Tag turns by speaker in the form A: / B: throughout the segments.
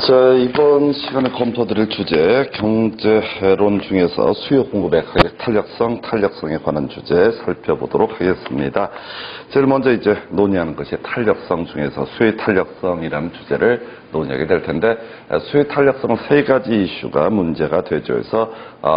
A: 자, 이번 시간에 검토드릴 주제, 경제론 중에서 수요 공급의 가격 탄력성에 관한 주제 살펴보도록 하겠습니다. 제일 먼저 이제 논의하는 것이 탄력성 중에서 수요 탄력성이라는 주제를 논의하게 될 텐데, 수요 탄력성은 세 가지 이슈가 문제가 되죠. 그래서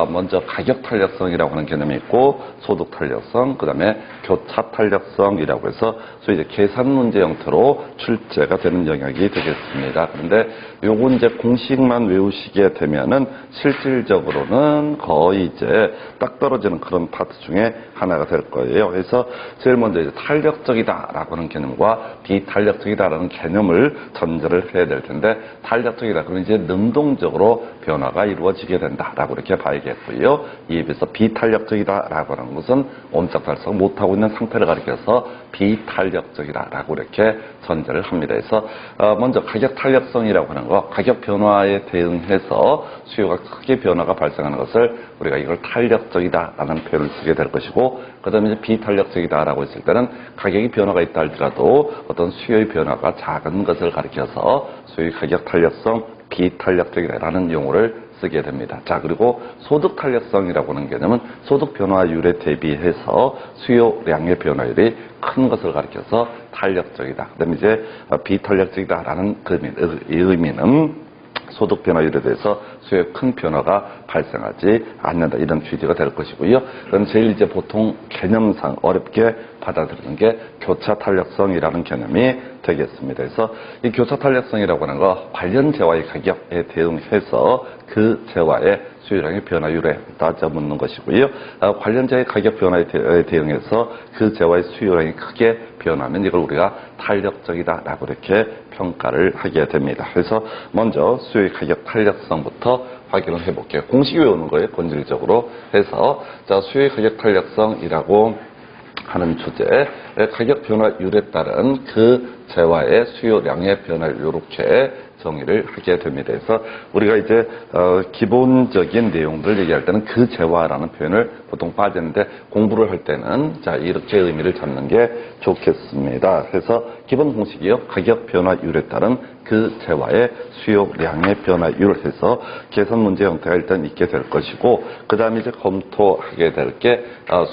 A: 먼저 가격 탄력성이라고 하는 개념이 있고, 소득 탄력성, 그 다음에 교차 탄력성이라고 해서 소위 이제 계산 문제 형태로 출제가 되는 영역이 되겠습니다. 그런데 요거 이제 공식만 외우시게 되면은 실질적으로는 거의 이제 딱 떨어지는 그런 파트 중에 하나가 될 거예요. 그래서 제일 먼저 이제 탄력적이다라고 하는 개념과 비탄력적이다라는 개념을 전제를 해야 될 텐데, 탄력적이다 그러면 이제 능동적으로 변화가 이루어지게 된다라고 이렇게 봐야겠고요. 이에 비해서 비탄력적이다라고 하는 것은 옴짝 달성 못하고 있는 상태를 가리켜서 비탄력적이다라고 이렇게 전제를 합니다. 그래서 먼저 가격 탄력성이라고 하는 거, 가격 변화에 대응해서 수요가 크게 변화가 발생하는 것을 우리가 이걸 탄력적이다라는 표현을 쓰게 될 것이고, 그 다음에 이제 비탄력적이다라고 했을 때는 가격이 변화가 있다 할지라도 어떤 수요의 변화가 작은 것을 가리켜서 수요의 가격 탄력성, 비탄력적이다라는 용어를 쓰게 됩니다. 자, 그리고 소득 탄력성이라고 하는 개념은 소득 변화율에 대비해서 수요량의 변화율이 큰 것을 가리켜서 탄력적이다. 그 다음에 이제 비탄력적이다라는 의미는 소득 변화율에 대해서 수요에 큰 변화가 발생하지 않는다. 이런 취지가 될 것이고요. 그럼 제일 이제 보통 개념상 어렵게 받아들이는 게 교차 탄력성이라는 개념이 되겠습니다. 그래서 이 교차 탄력성이라고 하는 거, 관련 재화의 가격에 대응해서 그 재화의 수요량의 변화율에 따져 묻는 것이고요. 관련 재화의 가격 변화에 대응해서 그 재화의 수요량이 크게 변하면 이걸 우리가 탄력적이다라고 이렇게 평가를 하게 됩니다. 그래서 먼저 수요의 가격 탄력성부터 확인을 해볼게요. 공식 외우는 거예요, 본질적으로. 해서 자, 수요의 가격 탄력성이라고 하는 주제, 가격 변화율에 따른 그 재화의 수요량의 변화를 이렇게 정의를 하게 됩니다. 그래서 우리가 이제 기본적인 내용들을 얘기할 때는 그 재화라는 표현을 보통 빠지는데, 공부를 할 때는 자, 이렇게 의미를 잡는 게 좋겠습니다. 그래서 기본 공식이요, 가격 변화율에 따른 그 재화의 수요량의 변화율을 해서 계산 문제 형태가 일단 있게 될 것이고, 그 다음에 이제 검토하게 될 게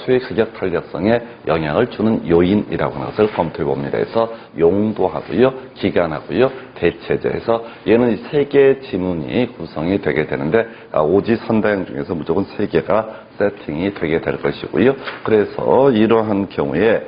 A: 수요의 가격 탄력성에 영향을 주는 요인이라고 하는 것을 검토해 봅니다. 그래서 용도하고요, 기간하고요, 대체제에서 얘는 이 세 개의 지문이 구성이 되게 되는데, 오지선다형 중에서 무조건 세 개가 세팅이 되게 될 것이고요. 그래서 이러한 경우에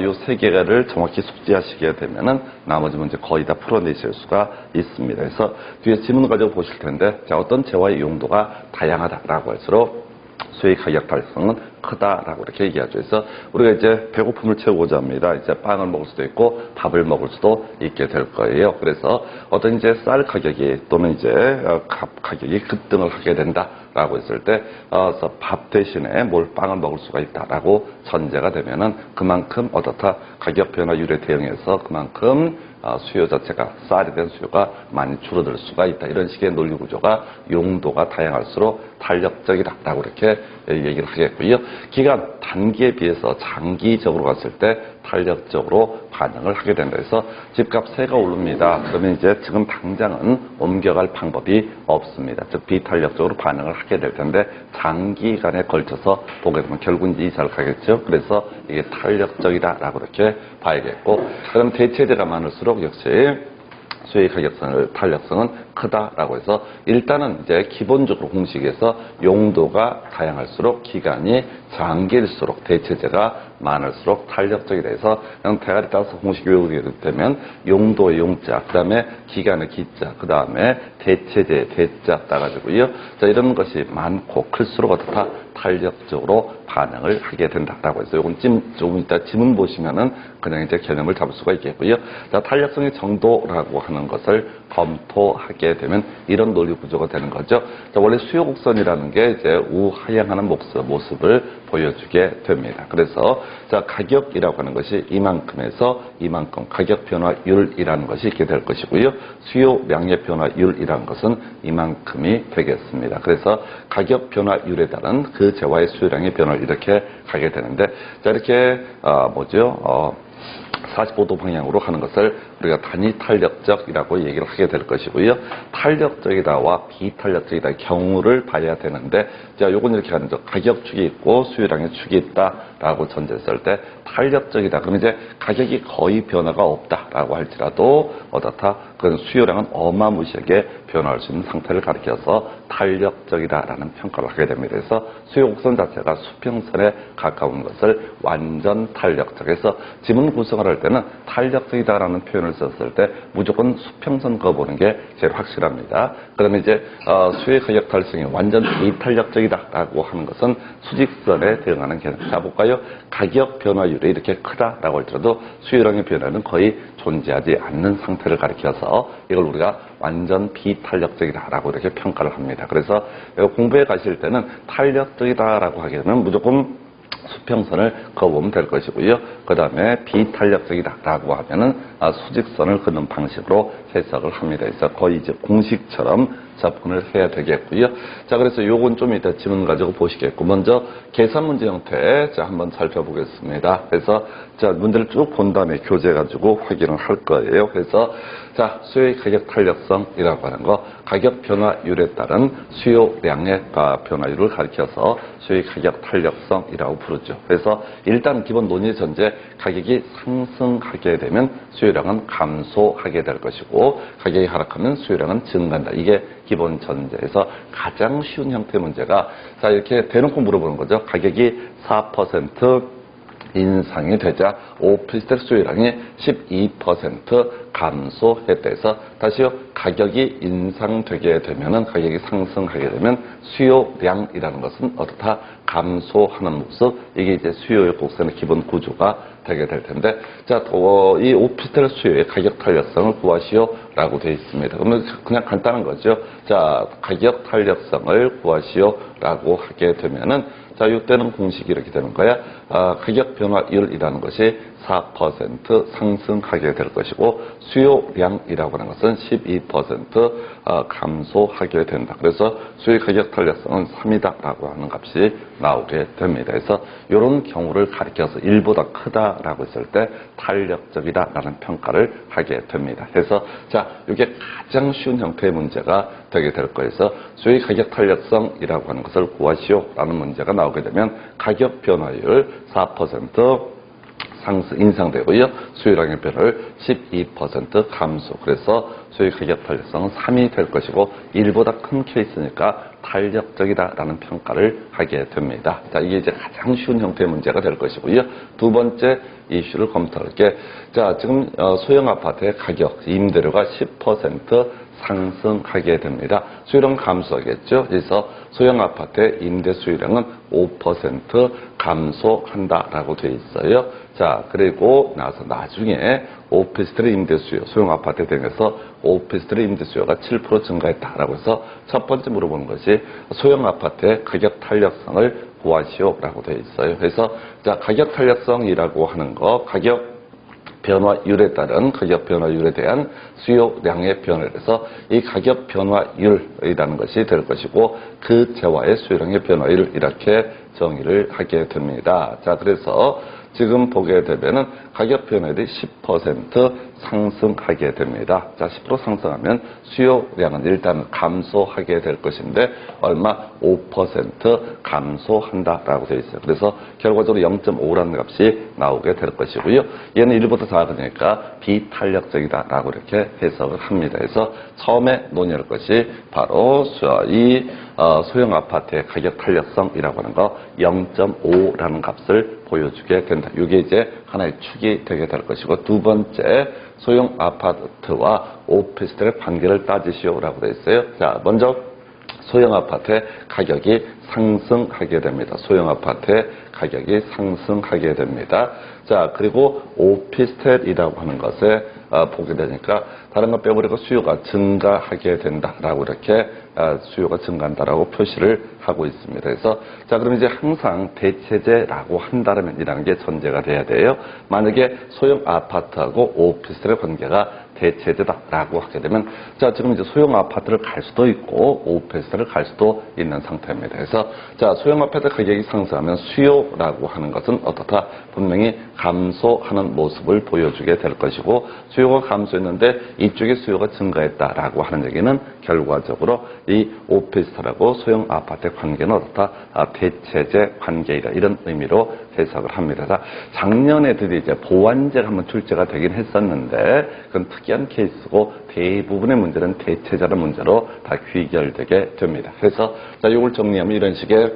A: 요 세 개를 정확히 숙지하시게 되면은 나머지 문제 거의 다 풀어내실 수가 있습니다. 그래서 뒤에 지문을 가지고 보실 텐데, 자, 어떤 재화의 용도가 다양하다라고 할수록 수요의 가격 탄력성은 크다라고 이렇게 얘기하죠. 그래서 우리가 이제 배고픔을 채우고자 합니다. 이제 빵을 먹을 수도 있고 밥을 먹을 수도 있게 될 거예요. 그래서 어떤 이제 쌀 가격이 또는 이제 값 가격이 급등을 하게 된다라고 했을 때, 밥 대신에 빵을 먹을 수가 있다라고 전제가 되면은 그만큼 어떻다, 가격 변화율에 대응해서 그만큼 수요 자체가, 쌀에 대한 수요가 많이 줄어들 수가 있다. 이런 식의 논리 구조가 용도가 다양할수록 탄력적이다라고 이렇게 얘기를 하겠고요. 기간, 단기에 비해서 장기적으로 갔을 때 탄력적으로 반응을 하게 된다. 그래서 집값 세가 오릅니다. 그러면 이제 지금 당장은 옮겨갈 방법이 없습니다. 즉 비탄력적으로 반응을 하게 될 텐데, 장기간에 걸쳐서 보게 되면 결국은 이제 이사를 가겠죠. 그래서 이게 탄력적이다라고 이렇게 봐야겠고, 그다음 대체제가 많을수록 역시 수요의 가격성을, 탄력성은 크다라고 해서 일단은 이제 기본적으로 공식에서 용도가 다양할수록 기간이 장기일수록 대체제가 많을수록 탄력적이다 해서 그냥 대가리 따라서 공식 외우게 되면 용도의 용자, 그 다음에 기간의 기자, 그 다음에 대체제의 대자 따가지고요. 자, 이런 것이 많고 클수록 어떻다, 탄력적으로 반응을 하게 된다라고 해서 요건 조금 이따 지문 보시면은 그냥 이제 개념을 잡을 수가 있겠고요. 자, 탄력성의 정도라고 하는 것을 검토하게 되면 이런 논리 구조가 되는 거죠. 자, 원래 수요 곡선이라는 게 이제 우하향하는 모습을 보여주게 됩니다. 그래서 자, 가격이라고 하는 것이 이만큼에서 이만큼 가격 변화율이라는 것이 있게 될 것이고요. 수요량의 변화율이라는 것은 이만큼이 되겠습니다. 그래서 가격 변화율에 따른 그 재화의 수요량의 변화를 이렇게 가게 되는데, 자, 이렇게 45도 방향으로 하는 것을 우리가 단위 탄력적이라고 얘기를 하게 될 것이고요. 탄력적이다와 비탄력적이다 경우를 봐야 되는데, 자, 요건 이렇게 하는 거. 가격축이 있고 수요량의 축이 있다라고 전제했을 때 탄력적이다. 그러면 이제 가격이 거의 변화가 없다라고 할지라도 어떻다? 그건 수요량은 어마무시하게 변화할 수 있는 상태를 가리켜서 탄력적이다라는 평가를 하게 됩니다. 그래서 수요 곡선 자체가 수평선에 가까운 것을 완전 탄력적. 그래서 지문 구성을 할 때는 탄력적이다라는 표현을 썼을 때 무조건 수평선 그어보는 게 제일 확실합니다. 그러면 이제 수요의 가격 탈성이 완전 비탄력적이다라고 하는 것은 수직선에 대응하는 개념. 자, 볼까요? 가격 변화율이 이렇게 크다라고 할지라도 수요량의 변화는 거의 존재하지 않는 상태를 가리켜서 이걸 우리가 완전 비탄력적이다라고 이렇게 평가를 합니다. 그래서 공부에 가실 때는 탄력적이다라고 하게 되면 무조건 수평선을 그어보면 될 것이고요. 그 다음에 비탄력적이다라고 하면은 수직선을 긋는 방식으로 해석을 합니다. 그래서 거의 이제 공식처럼 접근을 해야 되겠고요. 자, 그래서 요건 좀 이따 지문 가지고 보시겠고, 먼저 계산 문제 형태 자 한번 살펴보겠습니다. 그래서 자 문제를 쭉 본 다음에 교재 가지고 확인을 할 거예요. 그래서 자 수요의 가격 탄력성이라고 하는 거, 가격 변화율에 따른 수요량의 변화율을 가리켜서 수요의 가격 탄력성이라고 부르죠. 그래서 일단 기본 논의 전제, 가격이 상승하게 되면 수요량은 감소하게 될 것이고, 가격이 하락하면 수요량은 증가한다. 이게 기본 전제에서 가장 쉬운 형태의 문제가, 자 이렇게 대놓고 물어보는 거죠. 가격이 4% 인상이 되자 오피스텔 수요량이 12% 감소했다 해서, 다시요, 가격이 인상되게 되면은, 가격이 상승하게 되면 수요량이라는 것은 어떻다? 감소하는 모습. 이게 이제 수요의 곡선의 기본 구조가 되게 될 텐데, 자, 이 오피스텔 수요의 가격 탄력성을 구하시오라고 되어 있습니다. 그러면 그냥 간단한 거죠. 자, 가격 탄력성을 구하시오라고 하게 되면은, 자, 이때는 공식이 이렇게 되는 거야. 가격 변화율이라는 것이 4% 상승하게 될 것이고, 수요량이라고 하는 것은 12% 감소하게 된다. 그래서 수요 가격 탄력성은 3이다라고 하는 값이 나오게 됩니다. 그래서 이런 경우를 가리켜서 1보다 크다라고 했을 때 탄력적이다라는 평가를 하게 됩니다. 그래서 자, 이게 가장 쉬운 형태의 문제가 되게 될 거예요. 그래서 수요 가격 탄력성이라고 하는 것을 구하시오라는 문제가 나오게 되면, 가격 변화율 4% 인상되고요. 수요량의 변화를 12% 감소. 그래서 수요 가격 탄력성은 3이 될 것이고, 1보다 큰 케이스니까 탄력적이다라는 평가를 하게 됩니다. 자, 이게 이제 가장 쉬운 형태의 문제가 될 것이고요. 두 번째 이슈를 검토할게. 자, 지금 소형 아파트의 가격, 임대료가 10% 상승하게 됩니다. 수요량 감소하겠죠. 그래서 소형 아파트의 임대 수요량은 5% 감소한다라고 되어 있어요. 자, 그리고 나중에 오피스텔의 임대 수요, 소형 아파트에 대해서 오피스텔의 임대 수요가 7% 증가했다라고 해서 첫 번째 물어보는 것이 소형 아파트의 가격 탄력성을 구하시오라고 되어 있어요. 그래서 자, 가격 탄력성이라고 하는 거, 가격 변화율에 따른 가격 변화율에 대한 수요량의 변화를 해서 이 가격 변화율이라는 것이 될 것이고, 그 재화의 수요량의 변화율, 이렇게 정의를 하게 됩니다. 자, 그래서 지금 보게 되면은 가격 변화율이 10% 상승하게 됩니다. 자, 10% 상승하면 수요량은 일단 감소하게 될 것인데, 얼마? 5% 감소한다라고 되어 있어요. 그래서 결과적으로 0.5라는 값이 나오게 될 것이고요. 얘는 1보다 작으니까 비탄력적이다라고 이렇게 해석을 합니다. 그래서 처음에 논의할 것이 바로 이 소형 아파트의 가격 탄력성이라고 하는 거 0.5라는 값을 보여주게 된다. 이게 이제 하나의 축이 되게 될 것이고, 두 번째, 소형 아파트와 오피스텔의 관계를 따지시오라고 되어 있어요. 자, 먼저 소형 아파트의 가격이 상승하게 됩니다. 소형 아파트의 가격이 상승하게 됩니다. 자, 그리고 오피스텔이라고 하는 것에 보게 되니까 다른 거 빼버리고 수요가 증가하게 된다라고 이렇게 수요가 증가한다라고 표시를 하고 있습니다. 그래서 자, 그럼 이제 항상 대체제라고 한다면 이라는 게 전제가 돼야 돼요. 만약에 소형 아파트하고 오피스텔의 관계가 대체제다라고 하게 되면 자 지금 이제 소형 아파트를 갈 수도 있고 오피스텔을 갈 수도 있는 상태입니다. 그래서 자 소형 아파트 가격이 상승하면 수요라고 하는 것은 어떻다? 분명히 감소하는 모습을 보여주게 될 것이고 수요가 감소했는데 이쪽에 수요가 증가했다라고 하는 얘기는 결과적으로 이 오피스텔하고 소형 아파트의 관계는 어떻다? 대체제 관계이다. 이런 의미로 해석을 합니다. 자, 작년에 드디어 이제 보완제가 한번 출제가 되긴 했었는데 그건 특이한 케이스고 대부분의 문제는 대체자의 문제로 다 귀결되게 됩니다. 그래서 자, 이걸 정리하면 이런 식의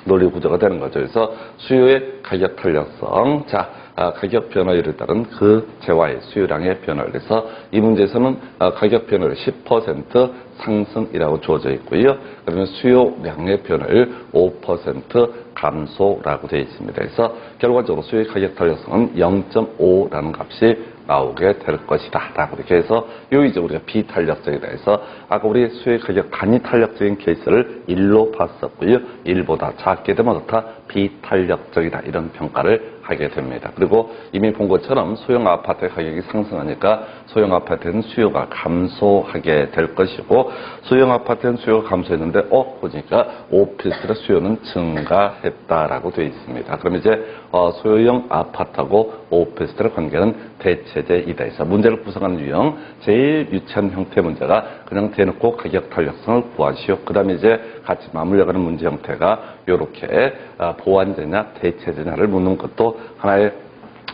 A: 논리 구조가 되는 거죠. 그래서 수요의 가격 탄력성, 자, 가격 변화율에 따른 그 재화의 수요량의 변화를 해서 이 문제에서는 가격 변화율 10% 상승이라고 주어져 있고요. 그러면 수요량의 변화율 5% 감소라고 되어 있습니다. 그래서 결과적으로 수요의 가격 탄력성은 0.5라는 값이 나오게 될 것이다. 라고 이렇게 해서 요 이제 우리가 비탄력적이다 해서 아까 우리 수요의 가격 단위 탄력적인 케이스를 1로 봤었고요. 1보다 작게 되면 어떻다? 비탄력적이다. 이런 평가를 하게 됩니다. 그리고 이미 본 것처럼 소형 아파트의 가격이 상승하니까 소형 아파트는 수요가 감소하게 될 것이고 소형 아파트는 수요가 감소했는데 보니까 오피스텔의 수요는 증가했다라고 되어 있습니다. 그럼 이제 소형 아파트하고 오피스텔의 관계는 대체제이다 해서 문제를 구성하는 유형 제일 유치한 형태 문제가 그냥 대놓고 가격 탄력성을 구하시오. 그 다음에 이제 같이 맞물려가는 문제 형태가 이렇게 보완제냐 대체제냐를 묻는 것도 하나의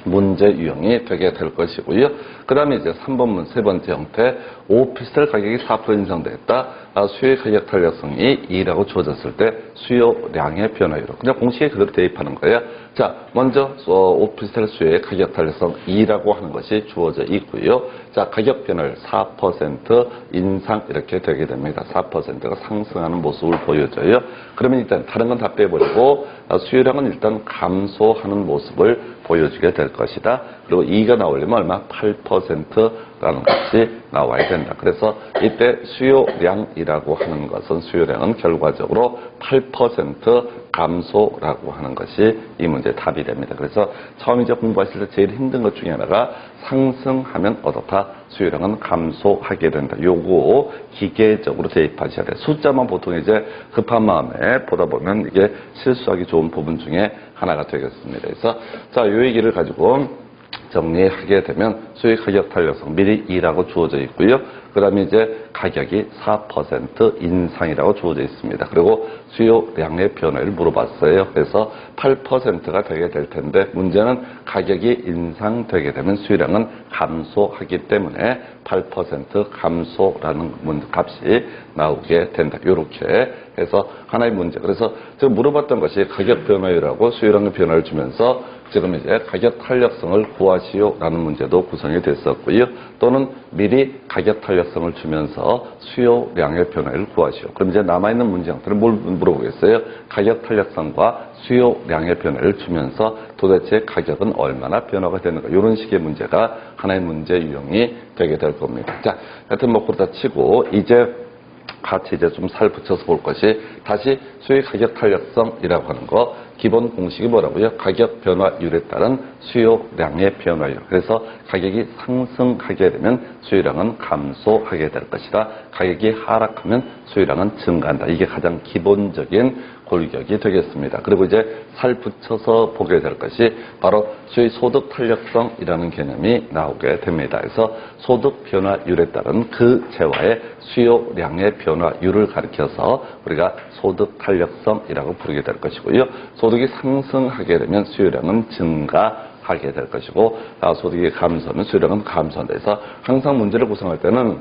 A: 문제 유형이 되게 될 것이고요. 그 다음에 이제 3번문 세 번째 형태 오피스텔 가격이 4% 인상됐다. 수요의 가격 탄력성이 2라고 주어졌을 때 수요량의 변화율로 그냥 공식에 그대로 대입하는 거예요. 자, 먼저 오피스텔 수요의 가격 탄력성 2라고 하는 것이 주어져 있고요. 자, 가격 변화율 4% 인상 이렇게 되게 됩니다. 4%가 상승하는 모습을 보여줘요. 그러면 일단 다른 건 다 빼버리고 수요량은 일단 감소하는 모습을 보여주게 될 것이다. 그리고 2가 나오려면 얼마? 8%라는 것이 나와야 된다. 그래서 이때 수요량이라고 하는 것은 수요량은 결과적으로 8% 감소라고 하는 것이 이 문제의 답이 됩니다. 그래서 처음 이제 공부하실 때 제일 힘든 것 중에 하나가 상승하면 어떻다? 수요량은 감소하게 된다. 요거 기계적으로 대입하셔야 돼요. 숫자만 보통 이제 급한 마음에 보다 보면 이게 실수하기 좋은 부분 중에 하나가 되겠습니다. 그래서 자, 요 얘기를 가지고 정리하게 되면 수요 가격 탄력성 미리 2라고 주어져 있고요. 그 다음에 이제 가격이 4% 인상이라고 주어져 있습니다. 그리고 수요량의 변화를 물어봤어요. 그래서 8%가 되게 될 텐데 문제는 가격이 인상되게 되면 수요량은 감소하기 때문에 8% 감소라는 값이 나오게 된다. 이렇게 해서 하나의 문제. 그래서 지금 물어봤던 것이 가격 변화율하고 수요량의 변화를 주면서 지금 이제 가격 탄력성을 구하시오라는 문제도 구성이 됐었고요. 또는 미리 가격 탄력성을 주면서 수요량의 변화를 구하시오. 그럼 이제 남아있는 문제 형태는 뭘 물어보겠어요? 가격 탄력성과 수요량의 변화를 주면서 도대체 가격은 얼마나 변화가 되는가? 이런 식의 문제가 하나의 문제 유형이 되게 될 겁니다. 자, 하여튼 뭐 그러다 치고 이제 같이 이제 좀 살 붙여서 볼 것이 다시 수요 가격 탄력성이라고 하는 거 기본 공식이 뭐라고요? 가격 변화율에 따른 수요량의 변화율. 그래서 가격이 상승하게 되면 수요량은 감소하게 될 것이다. 가격이 하락하면 수요량은 증가한다. 이게 가장 기본적인 골격이 되겠습니다. 그리고 이제 살 붙여서 보게 될 것이 바로 수요 소득 탄력성이라는 개념이 나오게 됩니다. 그래서 소득 변화율에 따른 그 재화의 수요량의 변화율을 가리켜서 우리가 소득 탄력성이라고 부르게 될 것이고요. 소득이 상승하게 되면 수요량은 증가하게 될 것이고 소득이 감소하면 수요량은 감소한다. 그래서 항상 문제를 구성할 때는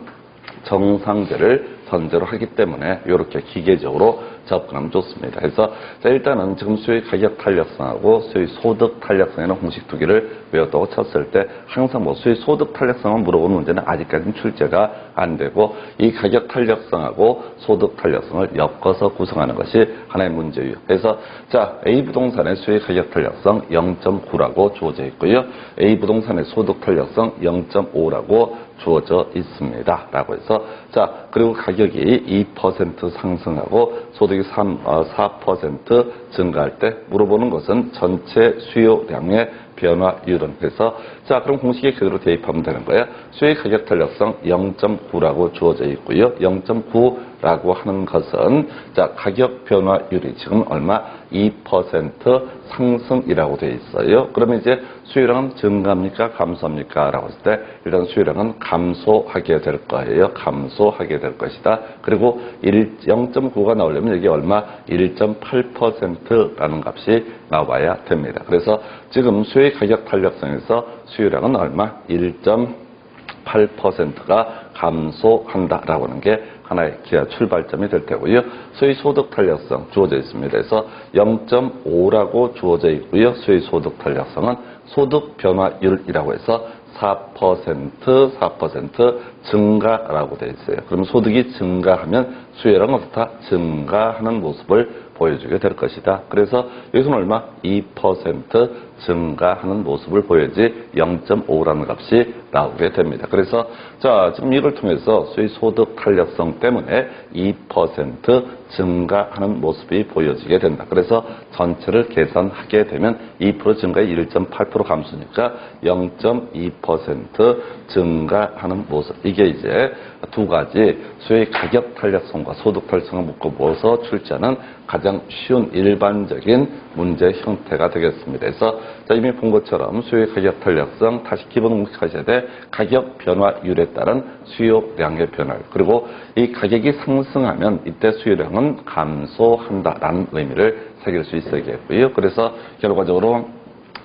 A: 정상제를 선제로 하기 때문에 이렇게 기계적으로 접근하면 좋습니다. 그래서 자, 일단은 지금 수요의 가격 탄력성하고 수요의 소득 탄력성이라는 공식 두 개를 외웠다고 쳤을 때 항상 뭐 수요의 소득 탄력성을 물어보는 문제는 아직까지는 출제가 안 되고 이 가격 탄력성하고 소득 탄력성을 엮어서 구성하는 것이 하나의 문제예요. 그래서 자, A 부동산의 수요의 가격 탄력성 0.9라고 주어져 있고요. A 부동산의 소득 탄력성 0.5라고 주어져 있습니다. 라고 해서 자, 그리고 가격이 2% 상승하고 소득이 4% 증가할 때 물어보는 것은 전체 수요량의 변화율은 그래서 자 그럼 공식에 그대로 대입하면 되는 거예요. 수요의 가격 탄력성 0.9라고 주어져 있고요. 0.9라고 하는 것은 자 가격 변화율이 지금 얼마 2% 상승이라고 되어 있어요. 그러면 이제 수요량은 증가합니까? 감소합니까? 라고 했을 때 일단 수요량은 감소하게 될 거예요. 감소하게 될 것이다. 그리고 0.9가 나오려면 여기 얼마? 1.8%라는 값이 나와야 됩니다. 그래서 지금 수요의 가격 탄력성에서 수요량은 얼마? 1.8%가 감소한다라고 하는 게 하나의 기하 출발점이 될 테고요. 수의 소득 탄력성 주어져 있습니다. 그래서 0.5라고 주어져 있고요. 수의 소득 탄력성은 소득 변화율이라고 해서 4% 증가라고 되어 있어요. 그럼 소득이 증가하면 수요량은 어떻다? 증가하는 모습을 보여주게 될 것이다. 그래서 여기서는 얼마? 2% 증가하는 모습을 보여야지 0.5라는 값이 나오게 됩니다. 그래서 자 지금 이걸 통해서 수의 소득 탄력성 때문에 2% 증가하는 모습이 보여지게 된다. 그래서 전체를 계산하게 되면 2% 증가에 1.8% 감소니까 0.2% 증가하는 모습. 이게 이제 두 가지 수의 가격 탄력성과 소득 탄력성을 묶어모아서 출제하는 가장 쉬운 일반적인 문제 형태가 되겠습니다. 그래서 자, 이미 본 것처럼 수요의 가격 탄력성 다시 기본 공식하셔야 돼. 가격 변화율에 따른 수요량의 변화율. 그리고 이 가격이 상승하면 이때 수요량은 감소한다라는 의미를 새길 수 있어야겠고요. 그래서 결과적으로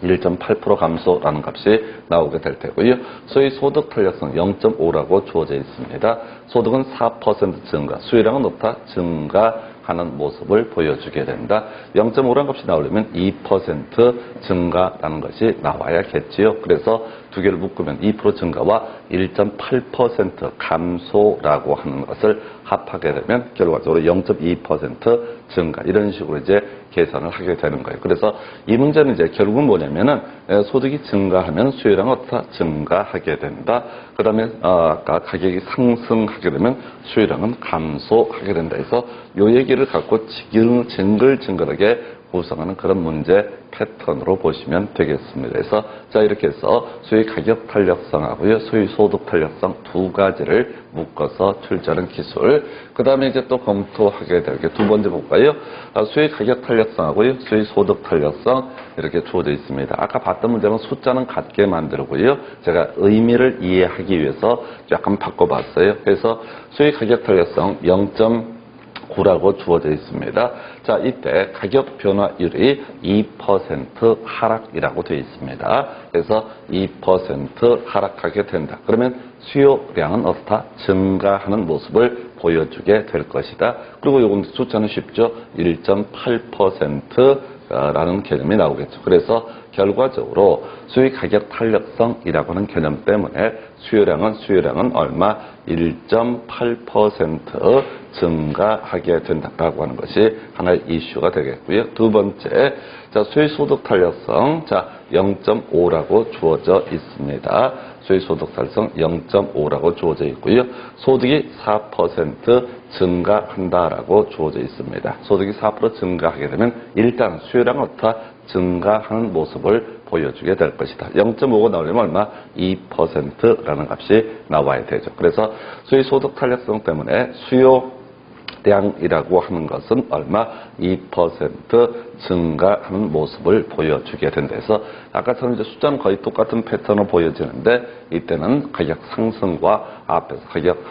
A: 1.8% 감소라는 값이 나오게 될 테고요. 소위 소득 탄력성 0.5라고 주어져 있습니다. 소득은 4% 증가, 수요량은 높다 증가하는 모습을 보여주게 된다. 0.5라는 값이 나오려면 2% 증가라는 것이 나와야겠지요. 그래서 두 개를 묶으면 2% 증가와 1.8% 감소라고 하는 것을 합하게 되면 결과적으로 0.2% 증가 이런 식으로 이제 계산을 하게 되는 거예요. 그래서 이 문제는 이제 결국은 뭐냐면은 소득이 증가하면 수요량은 어떻다 증가하게 된다. 그다음에 아까 가격이 상승하게 되면 수요량은 감소하게 된다. 해서 요 얘기를 갖고 징글징글하게 구성하는 그런 문제 패턴으로 보시면 되겠습니다. 그래서 자 이렇게 해서 수의 가격 탄력성하고요, 수의 소득 탄력성 두 가지를 묶어서 출제하는 기술. 그 다음에 이제 또 검토하게 될 게 두 번째 볼까요? 수의 가격 탄력성하고요, 수의 소득 탄력성 이렇게 주어져 있습니다. 아까 봤던 문제는 숫자는 같게 만들고요, 제가 의미를 이해하기 위해서 약간 바꿔봤어요. 그래서 수의 가격 탄력성 0.9라고 주어져 있습니다. 자, 이때 가격 변화율이 2% 하락이라고 되어 있습니다. 그래서 2% 하락하게 된다. 그러면 수요량은 어떻다? 증가하는 모습을 보여주게 될 것이다. 그리고 이건 숫자는 쉽죠? 1.8%라는 개념이 나오겠죠. 그래서 결과적으로 수의 가격 탄력성이라고 하는 개념 때문에 수요량은 얼마? 1.8% 증가하게 된다라고 하는 것이 하나의 이슈가 되겠고요. 두 번째, 자, 수의 소득 탄력성, 자, 0.5라고 주어져 있습니다. 수의 소득 탄력성 0.5라고 주어져 있고요. 소득이 4% 증가한다라고 주어져 있습니다. 소득이 4% 증가하게 되면 일단 수요량은 어떻다? 증가하는 모습을 보여주게 될 것이다. 0.5가 나오려면 얼마? 2%라는 값이 나와야 되죠. 그래서 수의 소득 탄력성 때문에 수요량이라고 하는 것은 얼마? 2% 증가하는 모습을 보여주게 된다 해서 아까처럼 이제 숫자는 거의 똑같은 패턴으로 보여지는데 이때는 가격 상승과 앞에서 가격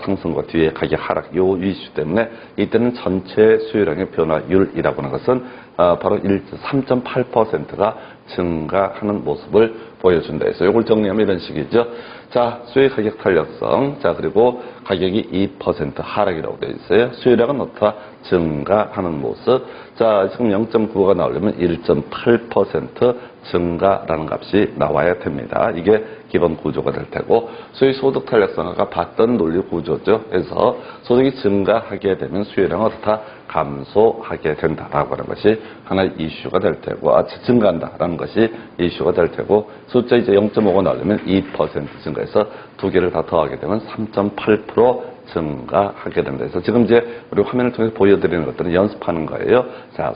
A: 상승과 뒤에 가격 하락 요 이슈 때문에 이때는 전체 수요량의 변화율이라고 하는 것은 바로 3.8%가 증가하는 모습을 보여준다 해서 이걸 정리하면 이런 식이죠. 자, 수요의 가격 탄력성. 자, 그리고 가격이 2% 하락이라고 되어 있어요. 수요량은 어떻다? 증가하는 모습. 자, 지금 0.9가 나오려면 1.8% 증가라는 값이 나와야 됩니다. 이게 기본 구조가 될 테고, 수의 소득 탄력성 아까 봤던 논리 구조죠. 그래서 소득이 증가하게 되면 수요량은 어떻다? 감소하게 된다라고 하는 것이 하나의 이슈가 될 테고, 증가한다라는 것이 이슈가 될 테고, 숫자 이제 0.5가 나오려면 2% 증가해서 두 개를 다 더하게 되면 3.8% 증가하게 된다. 그래서 지금 이제 우리 화면을 통해서 보여드리는 것들은 연습하는 거예요. 자,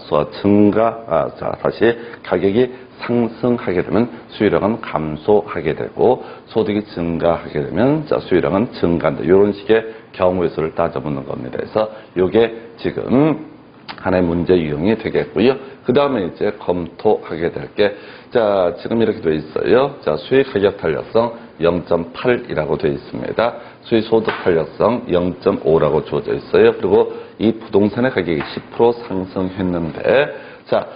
A: 자, 다시 가격이 상승하게 되면 수요량은 감소하게 되고 소득이 증가하게 되면 자, 수요량은 증가한다. 이런 식의 경우의 수를 따져보는 겁니다. 그래서 이게 지금 하나의 문제 유형이 되겠고요. 그 다음에 이제 검토하게 될 게, 자, 지금 이렇게 되어 있어요. 자, 수익 가격 탄력성 0.8이라고 되어 있습니다. 수익 소득 탄력성 0.5라고 주어져 있어요. 그리고 이 부동산의 가격이 10% 상승했는데, 자,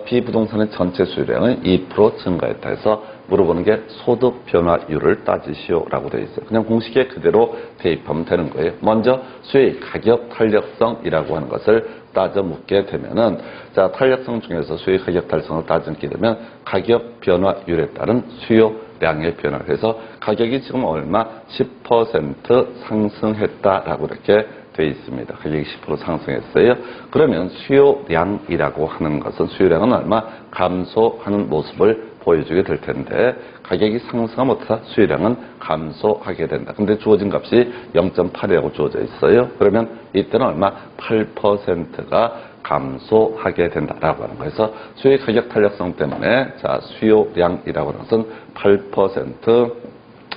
A: 비부동산의 전체 수요량은 2% 증가했다 해서 물어보는 게 소득 변화율을 따지시오라고 되어 있어요. 그냥 공식에 그대로 대입하면 되는 거예요. 먼저 수익 가격 탄력성이라고 하는 것을 따져 묻게 되면은, 자, 탄력성 중에서 수익 가격 탄력성을 따지게 되면 가격 변화율에 따른 수요량의 변화. 그래서 가격이 지금 얼마 10% 상승했다라고 이렇게 되어 있습니다. 가격이 10% 상승했어요. 그러면 수요량이라고 하는 것은 수요량은 얼마 감소하는 모습을 보여주게 될 텐데, 가격이 상승하면 어떻다? 수요량은 감소하게 된다. 근데 주어진 값이 0.8이라고 주어져 있어요. 그러면 이때는 얼마? 8%가 감소하게 된다라고 하는 거예요. 그래서 수요 가격 탄력성 때문에 자, 수요량이라고 하는 것은 8%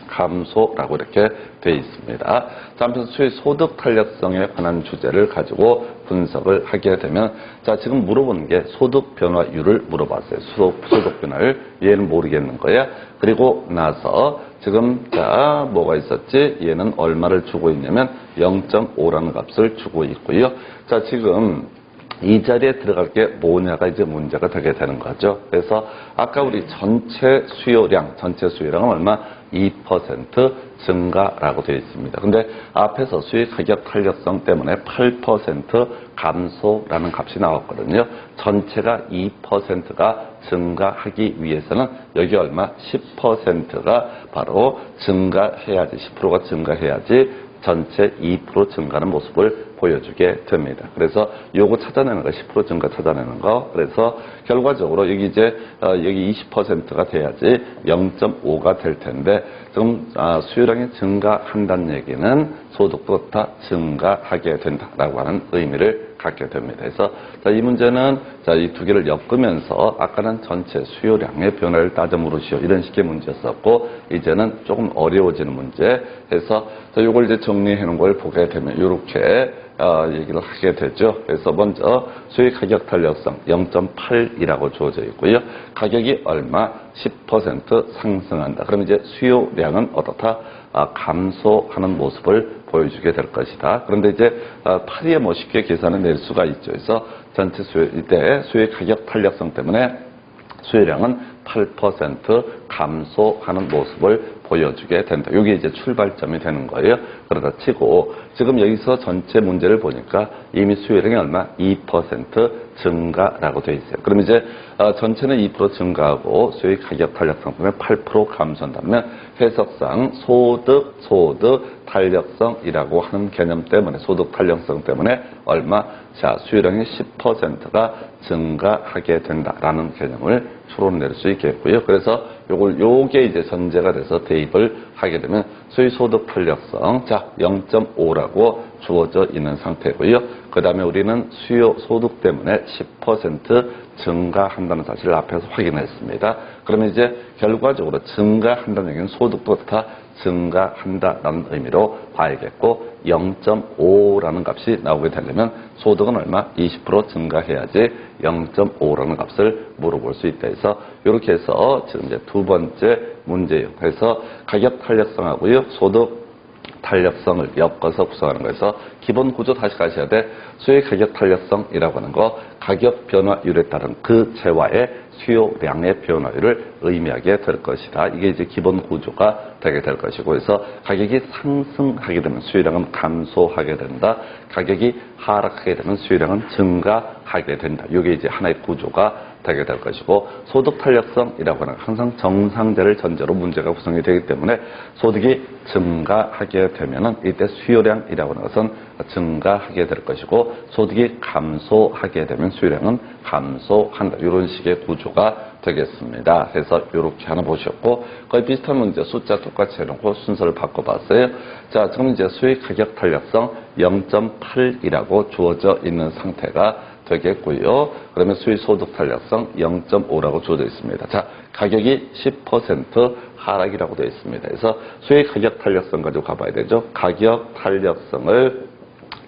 A: 감소라고 이렇게 되어 있습니다. 자, 한편 수요 소득 탄력성에 관한 주제를 가지고 분석을 하게 되면, 자, 지금 물어보는 게 소득 변화율을 물어봤어요. 소득 변화율. 얘는 모르겠는 거야. 그리고 나서 지금 자, 뭐가 있었지? 얘는 얼마를 주고 있냐면 0.5라는 값을 주고 있고요. 자, 지금 이 자리에 들어갈 게 뭐냐가 이제 문제가 되게 되는 거죠. 그래서 아까 우리 전체 수요량은 얼마? 2% 증가라고 되어 있습니다. 근데 앞에서 수익 가격 탄력성 때문에 8% 감소라는 값이 나왔거든요. 전체가 2%가 증가하기 위해서는 여기 얼마? 10%가 바로 증가해야지, 10%가 증가해야지 전체 2% 증가하는 모습을 보여주게 됩니다. 그래서 요거 찾아내는 거, 10% 증가 찾아내는 거. 그래서 결과적으로 여기 이제 여기 20%가 돼야지 0.5가 될 텐데, 지금 수요량이 증가한다는 얘기는 소득도 다 증가하게 된다라고 하는 의미를 갖게 됩니다. 그래서 자, 이 문제는 자, 이 두 개를 엮으면서 아까는 전체 수요량의 변화를 따져 물으시오 이런 식의 문제였었고, 이제는 조금 어려워지는 문제 해서 자, 요걸 이제 정리해 놓은 걸 보게 되면 이렇게 얘기를 하게 되죠. 그래서 먼저 수익 가격 탄력성 0.8이라고 주어져 있고요. 가격이 얼마? 10% 상승한다. 그럼 이제 수요량은 어떻다? 감소하는 모습을 보여주게 될 것이다. 그런데 이제 8이에 뭐 쉽게 계산을 낼 수가 있죠. 그래서 전체 이때 수익 가격 탄력성 때문에 수요량은 8% 감소하는 모습을 보여주게 된다. 이게 이제 출발점이 되는 거예요. 그러다 치고 지금 여기서 전체 문제를 보니까 이미 수요량이 얼마? 2% 증가라고 되어 있어요. 그럼 이제 전체는 2% 증가하고 수익 가격 탄력성 때문에 8% 감소한다면 해석상 소득 탄력성이라고 하는 개념 때문에 소득 탄력성 때문에 얼마? 자, 수요량이 10%가 증가하게 된다라는 개념을 추론낼 수 있겠고요. 그래서 요게 이제 전제가 돼서 대입을 하게 되면 수요 소득 탄력성 자 0.5라고 주어져 있는 상태고요. 그 다음에 우리는 수요 소득 때문에 10% 증가한다는 사실을 앞에서 확인했습니다. 그러면 이제 결과적으로 증가한다는 얘기는 소득도 다 증가한다라는 의미로 봐야겠고, 0.5라는 값이 나오게 되려면 소득은 얼마? 20% 증가해야지 0.5라는 값을 물어볼 수 있다 해서 이렇게 해서 지금 이제 두 번째 문제예요. 그래서 가격 탄력성하고요, 소득 탄력성을 엮어서 구성하는 거에서 기본 구조 다시 가셔야 돼. 수익 가격 탄력성이라고 하는 거 가격 변화율에 따른 그 재화의 수요량의 변화율을 의미하게 될 것이다. 이게 이제 기본 구조가 되게 될 것이고, 그래서 가격이 상승하게 되면 수요량은 감소하게 된다. 가격이 하락하게 되면 수요량은 증가하게 된다. 이게 이제 하나의 구조가 되게 될 것이고, 소득 탄력성이라고 하는 항상 정상자를 전제로 문제가 구성이 되기 때문에 소득이 증가하게 되면은 이때 수요량이라고 하는 것은 증가하게 될 것이고, 소득이 감소하게 되면 수요량은 감소한다. 이런 식의 구조가 되겠습니다. 그래서 이렇게 하나 보셨고, 거의 비슷한 문제 숫자 똑같이 해놓고 순서를 바꿔봤어요. 자, 지금 이제 수익 가격 탄력성 0.8이라고 주어져 있는 상태가 되겠고요. 그러면 수의 소득 탄력성 0.5라고 주어져 있습니다. 자, 가격이 10% 하락이라고 되어 있습니다. 그래서 수의 가격 탄력성 가지고 가봐야 되죠. 가격 탄력성을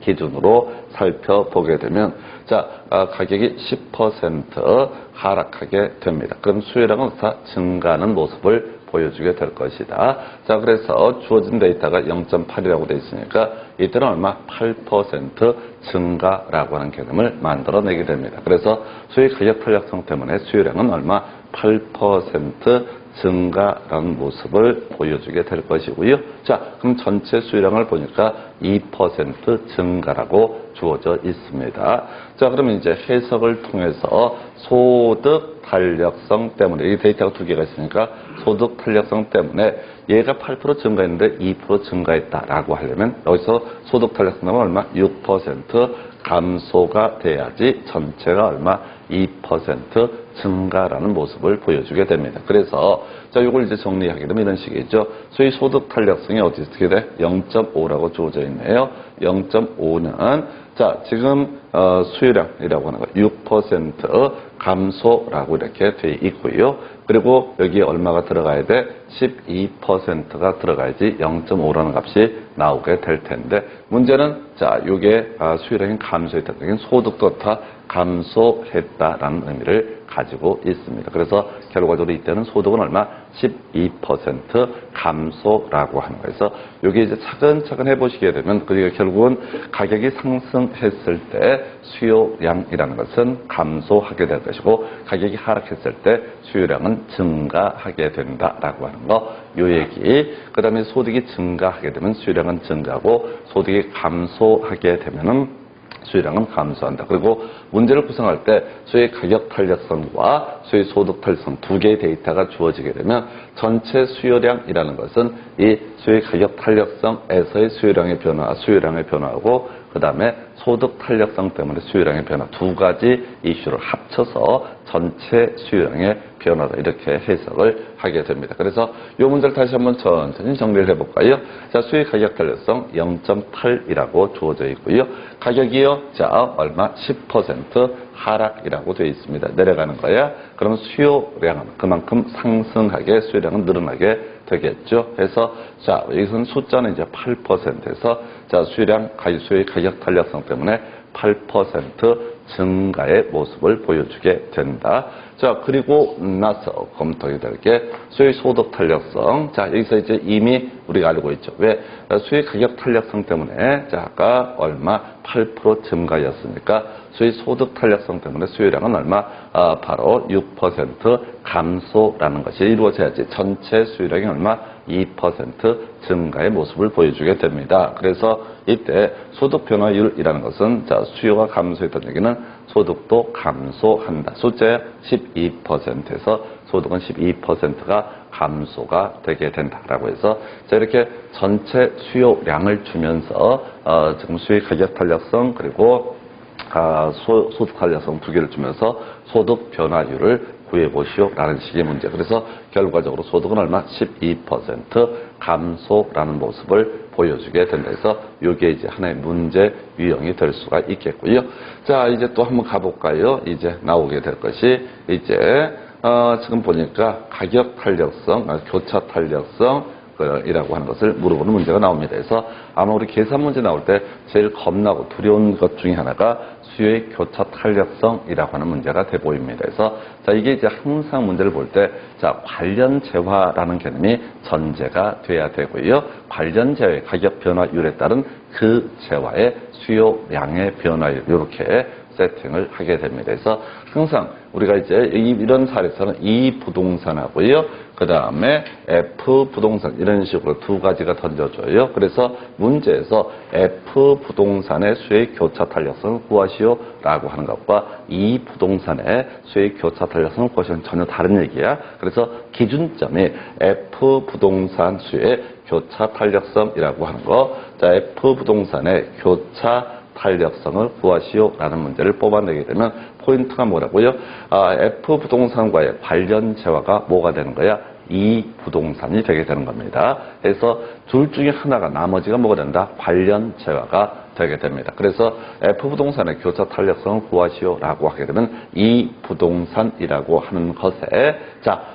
A: 기준으로 살펴보게 되면 자, 가격이 10% 하락하게 됩니다. 그럼 수요량은 다 증가하는 모습을 보여주게 될 것이다. 자, 그래서 주어진 데이터가 0.8이라고 되어 있으니까 이때는 얼마? 8% 증가라고 하는 개념을 만들어내게 됩니다. 그래서 수의 가격 탄력성 때문에 수요량은 얼마? 8% 증가라는 모습을 보여주게 될 것이고요. 자, 그럼 전체 수요량을 보니까 2% 증가라고 주어져 있습니다. 자, 그러면 이제 해석을 통해서 소득 탄력성 때문에, 이 데이터가 두 개가 있으니까 소득 탄력성 때문에 얘가 8% 증가했는데 2% 증가했다라고 하려면 여기서 소득 탄력성은 얼마? 6% 감소가 돼야지 전체가 얼마? 2% 증가라는 모습을 보여주게 됩니다. 그래서 자, 이걸 이제 정리하게 되면 이런 식이죠. 소위 소득 탄력성이 어떻게 돼? 0.5라고 주어져 있네요. 0.5는 자, 지금 수요량이라고 하는 거 6% 감소라고 이렇게 돼 있고요. 그리고 여기에 얼마가 들어가야 돼? 12%가 들어가야지 0.5라는 값이 나오게 될 텐데 문제는 자, 요게 수요량이 감소했다는 얘기는 소득도 다 감소했다라는 의미를 가지고 있습니다. 그래서 결과적으로 이때는 소득은 얼마? 12% 감소라고 하는 거에서 요게 이제 차근차근 해보시게 되면 그러니까 결국은 가격이 상승했을 때 수요량이라는 것은 감소하게 될 것이고 가격이 하락했을 때 수요량은 증가하게 된다라고 하는 거, 요 얘기. 그 다음에 소득이 증가하게 되면 수요량은 증가하고 소득이 감소하게 되면은 수요량은 감소한다. 그리고 문제를 구성할 때 수의 가격 탄력성과 수의 소득 탄력성 두 개의 데이터가 주어지게 되면 전체 수요량이라는 것은 이 수의 가격 탄력성에서의 수요량의 변화하고 그 다음에 소득 탄력성 때문에 수요량의 변화 두 가지 이슈를 합쳐서 전체 수요량의 변화다 이렇게 해석을 하게 됩니다. 그래서 이 문제를 다시 한번 천천히 정리를 해볼까요? 자, 수의 가격 탄력성 0.8이라고 주어져 있고요. 가격이요, 자, 얼마? 10% 하락이라고 되어 있습니다. 내려가는 거야. 그러면 수요량은 그만큼 상승하게 수요량은 늘어나게 되겠죠. 그래서 자, 여기서는 숫자는 이제 8%에서 자, 수요의 가격 탄력성 때문에 8% 증가의 모습을 보여주게 된다. 자, 그리고 나서 검토해야 될 게 수요의 소득 탄력성. 자, 여기서 이제 이미 우리가 알고 있죠. 왜? 수요의 가격 탄력성 때문에 자, 아까 얼마? 8% 증가였으니까 수요의 소득 탄력성 때문에 수요량은 얼마? 바로 6% 감소라는 것이 이루어져야지 전체 수요량이 얼마? 2% 증가의 모습을 보여주게 됩니다. 그래서 이때 소득 변화율이라는 것은 자, 수요가 감소했다는 얘기는 소득도 감소한다. 숫자 12%에서 소득은 12%가 감소가 되게 된다라고 해서 자, 이렇게 전체 수요량을 주면서 지금 수요 가격 탄력성 그리고 소득 탄력성 두 개를 주면서 소득 변화율을 구해보시오라는 식의 문제. 그래서 결과적으로 소득은 얼마? 12% 감소라는 모습을 보여주게 된다 해서 이게 이제 하나의 문제 유형이 될 수가 있겠고요. 자, 이제 또 한번 가볼까요? 이제 나오게 될 것이 이제 지금 보니까 가격 탄력성, 교차 탄력성 이라고 하는 것을 물어보는 문제가 나옵니다. 그래서 아마 우리 계산 문제 나올 때 제일 겁나고 두려운 것 중에 하나가 수요의 교차 탄력성이라고 하는 문제가 돼 보입니다. 그래서 자, 이게 이제 항상 문제를 볼 때 자, 관련재화라는 개념이 전제가 돼야 되고요. 관련재화의 가격 변화율에 따른 그 재화의 수요량의 변화율 이렇게 세팅을 하게 됩니다. 그래서 항상 우리가 이제 이런 사례에서는 이 부동산하고요. 그 다음에 F 부동산 이런 식으로 두 가지가 던져줘요. 그래서 문제에서 F 부동산의 수요의 교차 탄력성을 구하시오라고 하는 것과 이 부동산의 수요의 교차 탄력성을 구하시오는 전혀 다른 얘기야. 그래서 기준점이 F 부동산 수요의 교차 탄력성이라고 하는 거. 자, F 부동산의 교차 탄력성을 구하시오라는 문제를 뽑아내게 되면 포인트가 뭐라고요? F 부동산과의 관련 재화가 뭐가 되는 거야? 이 부동산이 되게 되는 겁니다. 그래서 둘 중에 하나가 나머지가 뭐가 된다? 관련 재화가 되게 됩니다. 그래서 F부동산의 교차 탄력성을 구하시오라고 하게 되면 이 부동산이라고 하는 것에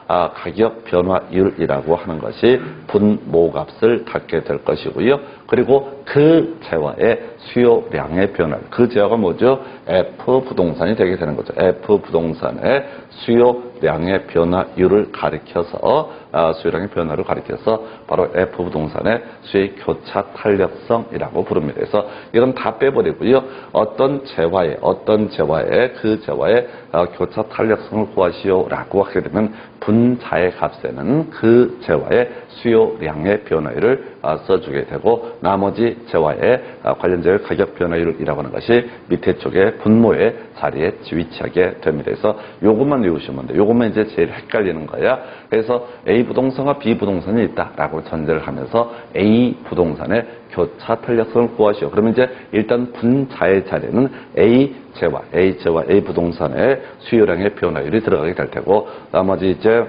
A: 가격 변화율이라고 하는 것이 분모값을 갖게 될 것이고요. 그리고 그 재화의 수요량의 변화율, 그 재화가 뭐죠? F부동산이 되게 되는 거죠. F부동산의 수요량의 변화율을 가리켜서 수요량의 변화를 가리켜서 바로 F부동산의 수요 교차 탄력성이라고 부릅니다. 그래서 이건 다 빼버리고요. 어떤 재화의 그 재화의 교차 탄력성을 구하시오라고 하게 되면 분자의 값에는 그 재화의 수요량의 변화율을 써주게 되고 나머지 재화의 관련 재화의 가격 변화율이라고 하는 것이 밑에 쪽에 분모의 자리에 위치하게 됩니다. 그래서 요것만 외우시면 돼요. 요것만 이제 제일 헷갈리는 거야. 그래서 A 부동산과 B 부동산이 있다라고 전제를 하면서 A 부동산의 교차 탄력성을 구하시오. 그러면 이제 일단 분자의 자리에는 A 재화, A 부동산의 수요량의 변화율이 들어가게 될 테고 나머지 이제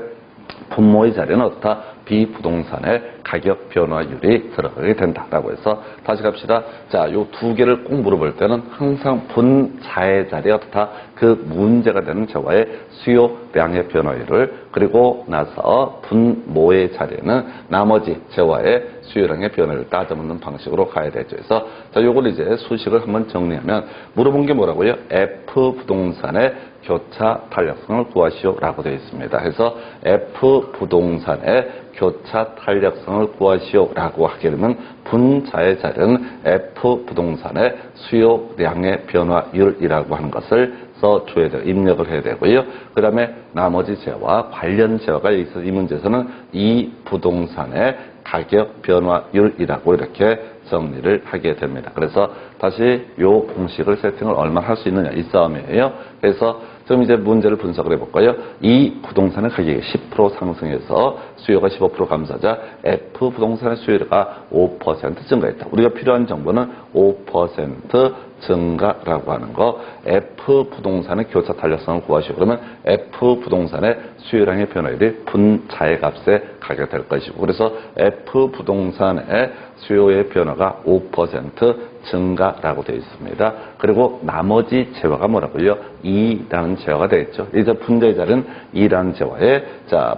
A: 분모의 자리는 어떻다? B 부동산의 가격 변화율이 들어가게 된다라고 해서 다시 갑시다. 자, 요 두 개를 꼭 물어볼 때는 항상 분자의 자리에 어떻다? 그 문제가 되는 재화의 수요량의 변화율을 그리고 나서 분모의 자리에는 나머지 재화의 수요량의 변화를 따져묻는 방식으로 가야 되죠. 그래서 자, 요걸 이제 수식을 한번 정리하면 물어본 게 뭐라고요? F 부동산의 교차 탄력성을 구하시오라고 되어 있습니다. 그래서 F 부동산의 교차 탄력성을 구하시오라고 하게 되면 분자의 자리는 F 부동산의 수요량의 변화율이라고 하는 것을 써줘야 돼요. 입력을 해야 되고요. 그 다음에 나머지 재화, 관련 재화가 여기서 이 문제에서는 이 부동산의 가격 변화율이라고 이렇게 정리를 하게 됩니다. 그래서 다시 요 공식을 세팅을 얼마나 할 수 있느냐 이 싸움이에요. 그래서 지금 이제 문제를 분석을 해볼까요? 이 부동산의 가격이 10% 상승해서 수요가 15% 감소하자 F 부동산의 수요가 5% 증가했다. 우리가 필요한 정보는 5% 증가라고 하는 거. F 부동산의 교차 탄력성을 구하시오. 그러면 F 부동산의 수요량의 변화율이 분자의 값에 가게 될 것이고 그래서 F 부동산의 수요의 변화가 5% 증가라고 되어 있습니다. 그리고 나머지 재화가 뭐라고요? 2라는 재화가 되겠죠. 이제 분자의 자리는 2라는 재화에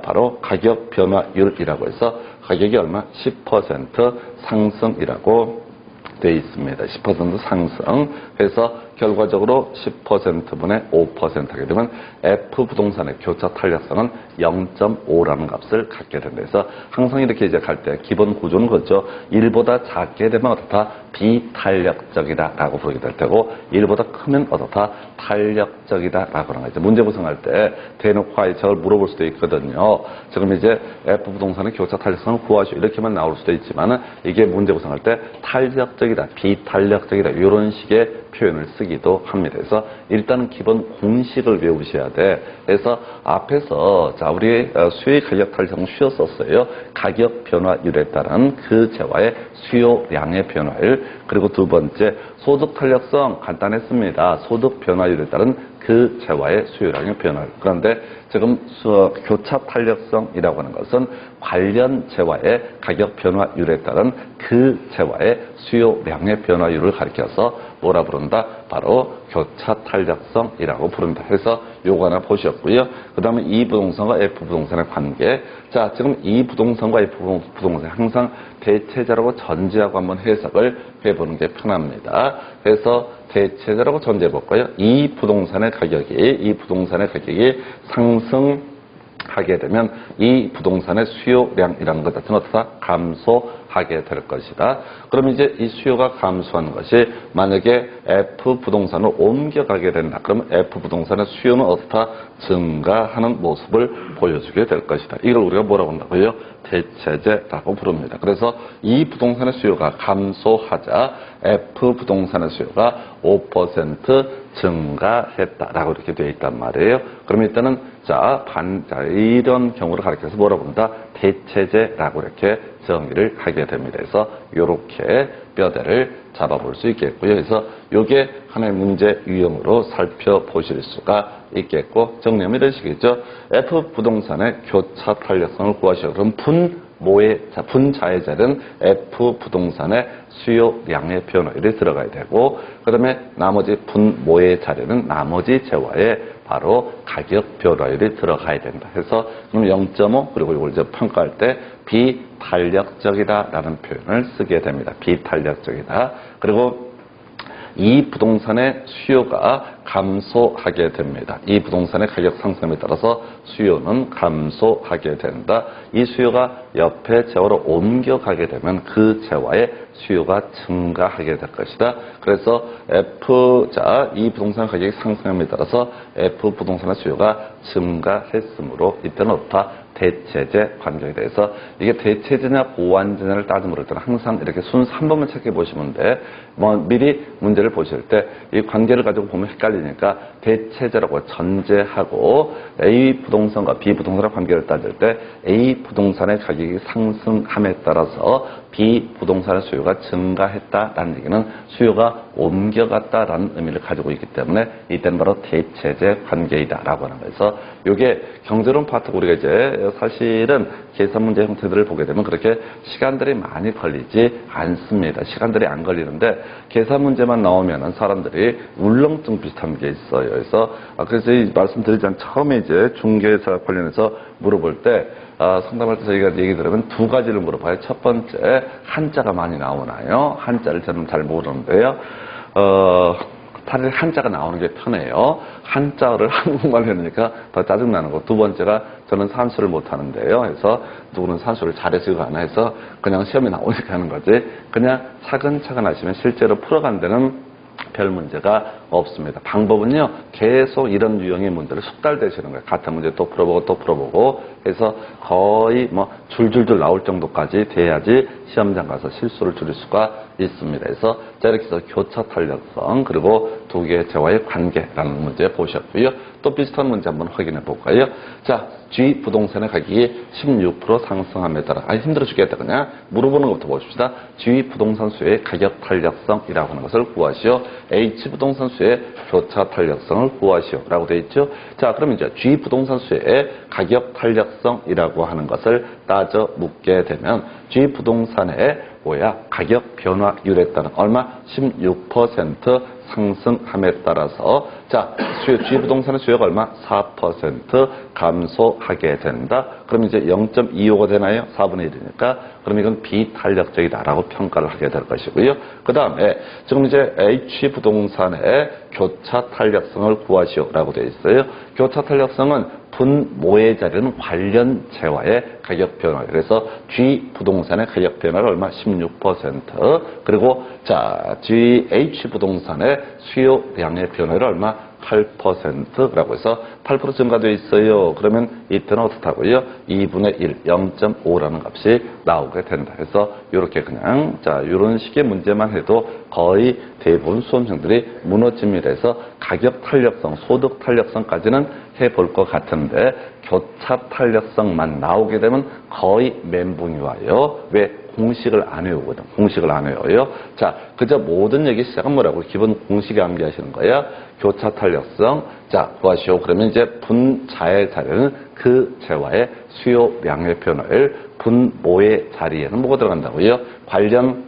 A: 바로 가격 변화율이라고 해서 가격이 얼마? 10% 상승이라고 되어 있습니다. 10% 상승. 그래서 결과적으로 10%분의 5% 하게 되면 F 부동산의 교차 탄력성은 0.5라는 값을 갖게 된다. 그래서 항상 이렇게 이제 갈 때 기본 구조는 그렇죠. 1보다 작게 되면 어떻다? 비탄력적이다라고 부르게 될 테고 1보다 크면 어떻다? 탄력적이다라고 하는 거죠. 문제 구성할 때 대놓고 아예 저걸 물어볼 수도 있거든요. 지금 이제 F 부동산의 교차 탄력성을 구하시오 이렇게만 나올 수도 있지만은 이게 문제 구성할 때 탄력적이다, 비탄력적이다 이런 식의 표현을 쓰기도 합니다. 그래서 일단은 기본 공식을 외우셔야 돼. 그래서 앞에서 우리 수요의 가격 탄력성 수요 썼어요. 가격 변화율에 따른 그 재화의 수요량의 변화율. 그리고 두 번째 소득 탄력성 간단했습니다. 소득 변화율에 따른 그 재화의 수요량의 변화율. 그런데 지금 교차 탄력성이라고 하는 것은 관련 재화의 가격 변화율에 따른 그 재화의 수요량의 변화율을 가리켜서 뭐라 부른다? 바로 교차 탄력성이라고 부른다. 그래서 요거 하나 보셨고요. 그 다음에 이 부동산과 F 부동산의 관계. 자, 지금 이 부동산과 F 부동산 항상 대체자라고 전제하고 한번 해석을 해보는 게 편합니다. 그래서 대체자라고 전제해 볼까요? 이 부동산의 가격이 상승하게 되면 이 부동산의 수요량이라는 것 자체는 어떻다? 감소하게 될 것이다. 그럼 이제 이 수요가 감소하는 것이 만약에 F 부동산으로 옮겨가게 된다. 그러면 F 부동산의 수요는 어떻다? 증가하는 모습을 보여주게 될 것이다. 이걸 우리가 뭐라고 한다고요? 대체제라고 부릅니다. 그래서 이 부동산의 수요가 감소하자 F 부동산의 수요가 5% 증가했다라고 이렇게 되어 있단 말이에요. 그럼 일단은 이런 경우를 가리켜서 뭐라고 한다? 대체제라고 이렇게 정의를 하게 됩니다. 그래서 이렇게 뼈대를 잡아볼 수 있겠고요. 그래서 이게 하나의 문제 유형으로 살펴보실 수가 있겠고 정리하면 이런 식이죠. F 부동산의 교차 탄력성을 구하시오. 그럼 분자의 자리는 F 부동산의 수요량의 변화율이 들어가야 되고, 그 다음에 나머지 분모의 자리는 나머지 재화의 바로 가격 변화율이 들어가야 된다. 해서 그럼 0.5 그리고 이걸 이제 평가할 때 비탄력적이다라는 표현을 쓰게 됩니다. 비탄력적이다. 그리고 이 부동산의 수요가 감소하게 됩니다. 이 부동산의 가격 상승에 따라서 수요는 감소하게 된다. 이 수요가 옆에 재화로 옮겨가게 되면 그 재화의 수요가 증가하게 될 것이다. 그래서 이 부동산 가격이 상승함에 따라서 F 부동산의 수요가 증가했으므로 이때는 어떻다? 대체제 관계에 대해서 이게 대체제냐 보완제냐를 따지면 때는 항상 이렇게 순서 한 번만 체크해 보시면 돼. 미리 문제를 보실 때 이 관계를 가지고 보면 헷갈리니까 대체제라고 전제하고 A 부동산과 B 부동산의 관계를 따질 때 A 부동산의 가격이 상승함에 따라서 B 부동산의 수요가 증가했다라는 얘기는 수요가 옮겨갔다라는 의미를 가지고 있기 때문에 이때는 바로 대체제 관계이다라고 하는 거에서 이게 경제론 파트고 우리가 이제 사실은 계산 문제 형태들을 보게 되면 그렇게 시간들이 많이 걸리지 않습니다. 시간들이 안 걸리는데 계산 문제만 나오면은 사람들이 울렁증 비슷한 게 있어요. 그래서 말씀드리자면 처음에 이제 중개사 관련해서 물어볼 때 상담할 때 저희가 얘기 들으면 두 가지를 물어봐요. 첫 번째, 한자가 많이 나오나요? 한자를 저는 잘 모르는데요. 차라리 한자가 나오는 게 편해요. 한자를 한국말로 해놓으니까 더 짜증나는 거. 두 번째가 저는 산수를 못하는데요. 그래서 누구는 산수를 잘해서 하나 해서 그냥 시험에 나오니까 하는 거지. 그냥 차근차근 하시면 실제로 풀어간 데는 별 문제가 없습니다. 방법은요, 계속 이런 유형의 문제를 숙달되시는 거예요. 같은 문제 또 풀어보고 해서 거의 줄줄줄 나올 정도까지 돼야지 시험장 가서 실수를 줄일 수가 있습니다. 그래서 자, 이렇게 해서 교차 탄력성 그리고 두 개의 재화의 관계라는 문제 보셨고요. 또 비슷한 문제 한번 확인해 볼까요? 자, G 부동산의 가격이 16% 상승함에 따라 힘들어 죽겠다 그냥 물어보는 것부터 보십시다. G 부동산 수의 가격 탄력성이라고 하는 것을 구하시오. H 부동산 수의 교차 탄력성을 구하시오 라고 되어 있죠. 자, 그럼 이제 G 부동산 수의 가격 탄력성이라고 하는 것을 따져 묻게 되면 G 부동산의 가격 변화율에 따른 얼마? 16% 상승함에 따라서 자, G 부동산의 수요가 얼마? 4% 감소하게 된다. 그럼 이제 0.25가 되나요? 4분의 1이니까. 그럼 이건 비탄력적이다라고 평가를 하게 될 것이고요. 그 다음에 지금 이제 H 부동산의 교차 탄력성을 구하시오라고 되어 있어요. 교차 탄력성은 분모의 자리는 관련 재화의 가격 변화. 그래서 G 부동산의 가격 변화가 얼마? 16%. 그리고 자, GH 부동산의 수요량의 변화를 얼마? 8%라고 해서 8% 증가되어 있어요. 그러면 이때는 어떻다고요? 2분의 1, 0.5라는 값이 나오게 된다. 그래서 이렇게 그냥 자, 이런 식의 문제만 해도 거의 대부분 수험생들이 무너집니다. 그래서 가격 탄력성, 소득 탄력성까지는 해볼 것 같은데 교차 탄력성만 나오게 되면 거의 멘붕이 와요. 왜? 공식을 안 외우거든. 공식을 안 외워요. 자, 그저 모든 얘기 시작은 뭐라고? 기본 공식에 암기하시는 거야. 교차 탄력성. 자, 구하시오. 그러면 이제 분자의 자리는 그 재화의 수요량의 변화를 분모의 자리에는 뭐가 들어간다고요? 관련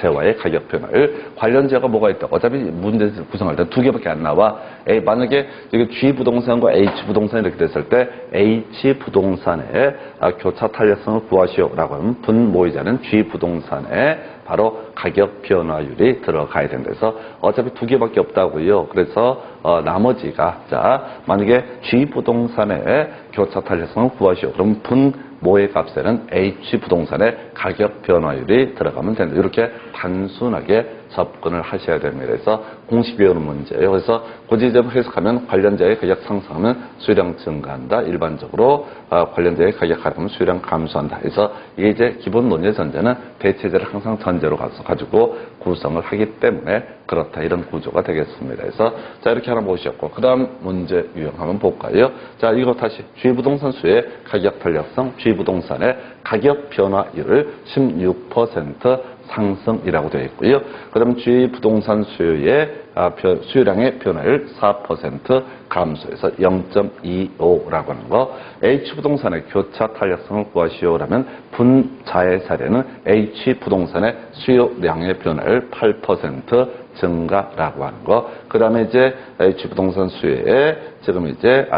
A: 재화의 가격 변화를. 관련 재화가 뭐가 있다? 어차피 문제 구성할 때 두 개밖에 안 나와. 만약에 여기 G 부동산과 H 부동산 이렇게 됐을 때 H 부동산의 교차 탄력성을 구하시오라고 하면 분모이자는 G 부동산의 바로 가격 변화율이 들어가야 된다. 그래서 어차피 두 개밖에 없다고요. 그래서 나머지가 자, 만약에 G 부동산의 교차 탄력성을 구하시오. 그럼 분모의 값에는 H 부동산의 가격 변화율이 들어가면 된다. 이렇게 단순하게 접근을 하셔야 됩니다. 그래서 공식 외우는 문제예요. 그래서 고지점 해석하면 관련자의 가격 상승하면 수요량 증가한다. 일반적으로 관련자의 가격 하락하면 수요량 감소한다. 그래서 이게 이제 기본 논리의 전제는 대체제를 항상 전제로 가지고 구성을 하기 때문에 그렇다. 이런 구조가 되겠습니다. 그래서 자, 이렇게 하나 보셨고 그 다음 문제 유형 한번 볼까요? 자, 이거 다시 G부동산 수의 가격 탄력성, G부동산의 가격 변화율을 16% 상승이라고 되어 있고요. 그 다음에 G 부동산 수요량의 변화율 4% 감소해서 0.25라고 하는 거. H 부동산의 교차 탄력성을 구하시오라면 분자의 사례는 H 부동산의 수요량의 변화율 8% 증가라고 하는 거. 그 다음에 이제 H 부동산 수요에 지금 이제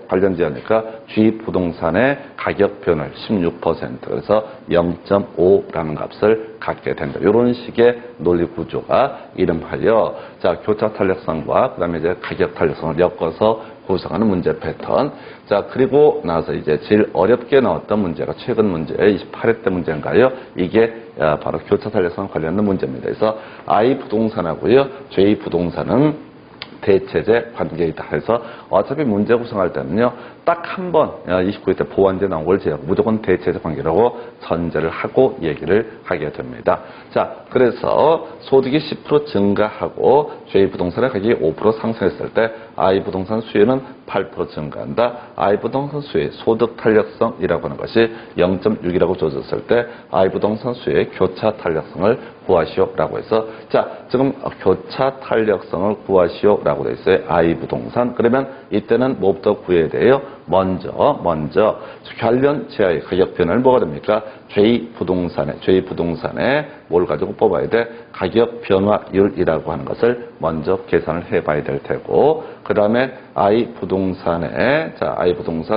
A: 관련지어니까 G 부동산의 가격 변화율 16% 그래서 0.5라는 값을 갖게 된다. 이런 식의 논리 구조가 이름하여 자 교차 탄력성과 그 다음에 이제 가격 탄력성을 엮어서 구성하는 문제 패턴. 자, 그리고 나서 이제 제일 어렵게 나왔던 문제가 최근 문제, 28회 때 문제인가요? 이게 바로 교차 탄력성 관련된 문제입니다. 그래서 I 부동산하고요, J 부동산은 대체제 관계이다 해서 어차피 문제 구성할 때는요, 딱 한 번 29회 때 보완제 나온 걸 제가 무조건 대체제 관계라고 전제를 하고 얘기를 하게 됩니다. 자, 그래서 소득이 10% 증가하고 J 부동산의 가격이 5% 상승했을 때 I 부동산 수요는 8% 증가한다. I 부동산 수요의 소득 탄력성이라고 하는 것이 0.6이라고 주어졌을 때 I 부동산 수요의 교차 탄력성을 구하시오라고 해서 자, 지금 교차 탄력성을 구하시오라고 돼 있어요. I 부동산. 그러면 이때는 뭐부터 구해야 돼요? 먼저 관련 지하의 가격 변화를 뭐가 됩니까? J 부동산에 뭘 가지고 뽑아야 돼? 가격 변화율이라고 하는 것을 먼저 계산을 해봐야 될 테고, 그 다음에 I 부동산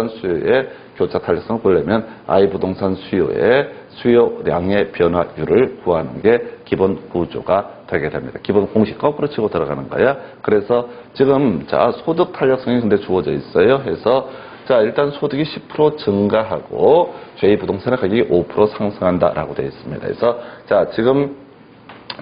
A: 수요의 교차 탄력성을 구하려면 I 부동산 수요량의 변화율을 구하는 게 기본 구조가 되게 됩니다. 기본 공식 거꾸로 치고 들어가는 거야. 그래서 지금 자 소득 탄력성이 근데 주어져 있어요. 해서 자 일단 소득이 10% 증가하고 J 부동산의 가격이 5% 상승한다라고 되어 있습니다. 그래서 자 지금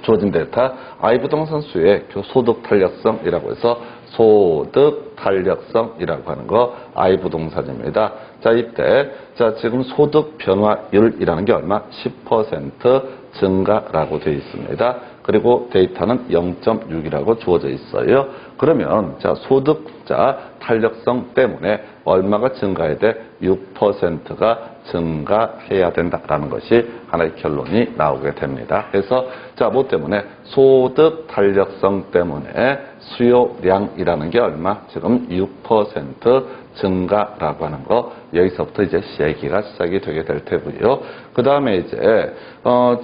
A: 주어진 데이터 I 부동산 수요의 소득 탄력성이라고 해서 소득 탄력성이라고 하는 거 I 부동산입니다. 자 이때 자 지금 소득 변화율이라는 게 얼마? 10% 증가라고 되어 있습니다. 그리고 데이터는 0.6이라고 주어져 있어요. 그러면 자 소득자 탄력성 때문에 얼마가 증가해야 돼? 6%가 증가해야 된다라는 것이 하나의 결론이 나오게 됩니다. 그래서 자 뭐 때문에 소득 탄력성 때문에 수요량이라는 게 얼마? 지금 6% 증가라고 하는 거 여기서부터 이제 얘기가 시작이 되게 될 테고요. 그 다음에 이제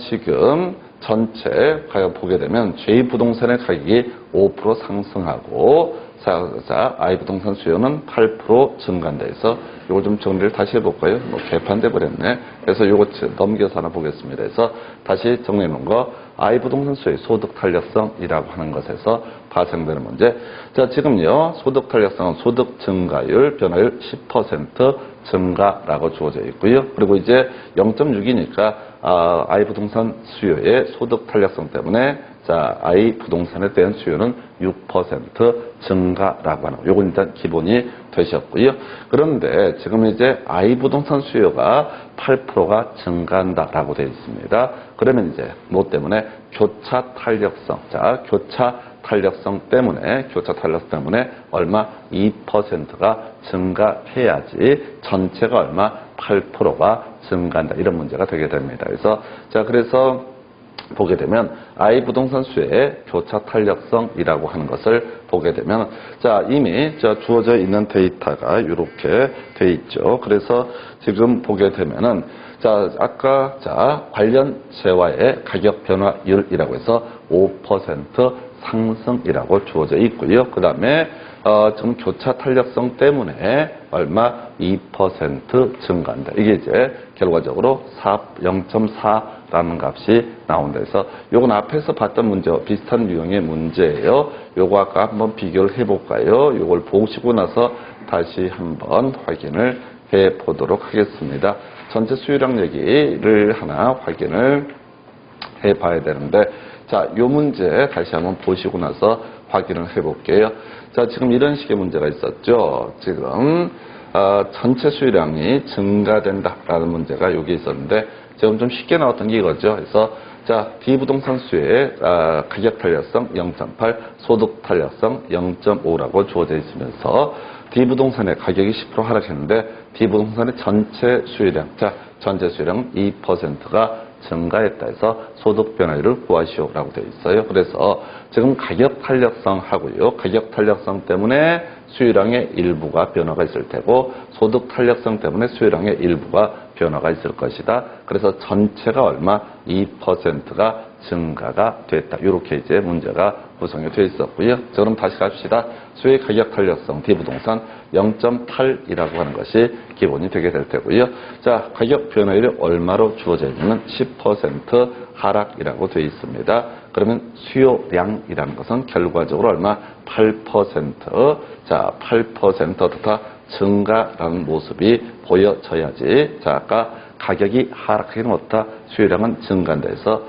A: 지금 전체 가격 보게 되면 J 부동산의 가격이 5% 상승하고 자 I 부동산 수요는 8% 증가한다 해서 이걸 좀 정리를 다시 해볼까요? 뭐 개판돼 버렸네. 그래서 이거 넘겨서 하나 보겠습니다. 그래서 다시 정리해 놓은 거 I 부동산 수요의 소득 탄력성이라고 하는 것에서 발생되는 문제. 자 지금요 소득 탄력성은 소득 증가율 변화율 10% 증가라고 주어져 있고요. 그리고 이제 0.6이니까 I 부동산 수요의 소득 탄력성 때문에 자 I 부동산에 대한 수요는 6% 증가라고 하는 거. 요건 일단 기본이 되셨고요. 그런데 지금 이제 I 부동산 수요가 8%가 증가한다라고 되어 있습니다. 그러면 이제 뭐 때문에 교차 탄력성. 자 교차 탄력성 때문에 얼마? 2%가 증가해야지 전체가 얼마? 8%가 증가한다. 이런 문제가 되게 됩니다. 그래서 보게 되면 I 부동산 수요의 교차 탄력성이라고 하는 것을 보게 되면 자 이미 주어져 있는 데이터가 이렇게 돼 있죠. 그래서 지금 보게 되면은 자 아까 자 관련 재화의 가격 변화율이라고 해서 5% 상승이라고 주어져 있고요. 그 다음에 지금 교차 탄력성 때문에 얼마? 2% 증가한다. 이게 이제 결과적으로 0.4라는 값이 나온다 해서 요건 앞에서 봤던 문제와 비슷한 유형의 문제예요. 요거 아까 한번 비교를 해볼까요? 요걸 보시고 나서 다시 한번 확인을 해 보도록 하겠습니다. 전체 수요량 얘기를 하나 확인을 해 봐야 되는데 자, 요 문제 다시 한번 보시고 나서 확인을 해볼게요. 자, 지금 이런 식의 문제가 있었죠. 지금 전체 수요량이 증가된다라는 문제가 여기 있었는데 지금 좀 쉽게 나왔던 게 이거죠. 그래서 자, D 부동산 수요의 가격 탄력성 0.8, 소득 탄력성 0.5라고 주어져 있으면서 D 부동산의 가격이 10% 하락했는데 D 부동산의 전체 수요량, 자, 전체 수요량은 2%가 증가했다 해서 소득 변화율을 구하시오라고 되어 있어요. 그래서 지금 가격 탄력성 하고요. 가격 탄력성 때문에 수요량의 일부가 변화가 있을 테고 소득 탄력성 때문에 수요량의 일부가 변화가 있을 것이다. 그래서 전체가 얼마? 2%가 증가가 됐다. 이렇게 이제 문제가 구성이 되어 있었고요. 자, 그럼 다시 갑시다. 수요의 가격 탄력성 D부동산 0.8이라고 하는 것이 기본이 되게 될 테고요. 자, 가격 변화율이 얼마로 주어져 있냐면 10% 하락이라고 되어 있습니다. 그러면 수요량이라는 것은 결과적으로 얼마? 8%. 자, 8% 어떻다? 증가라는 모습이 보여져야지. 자, 아까 가격이 하락하기는 어떻다? 수요량은 증가한다 해서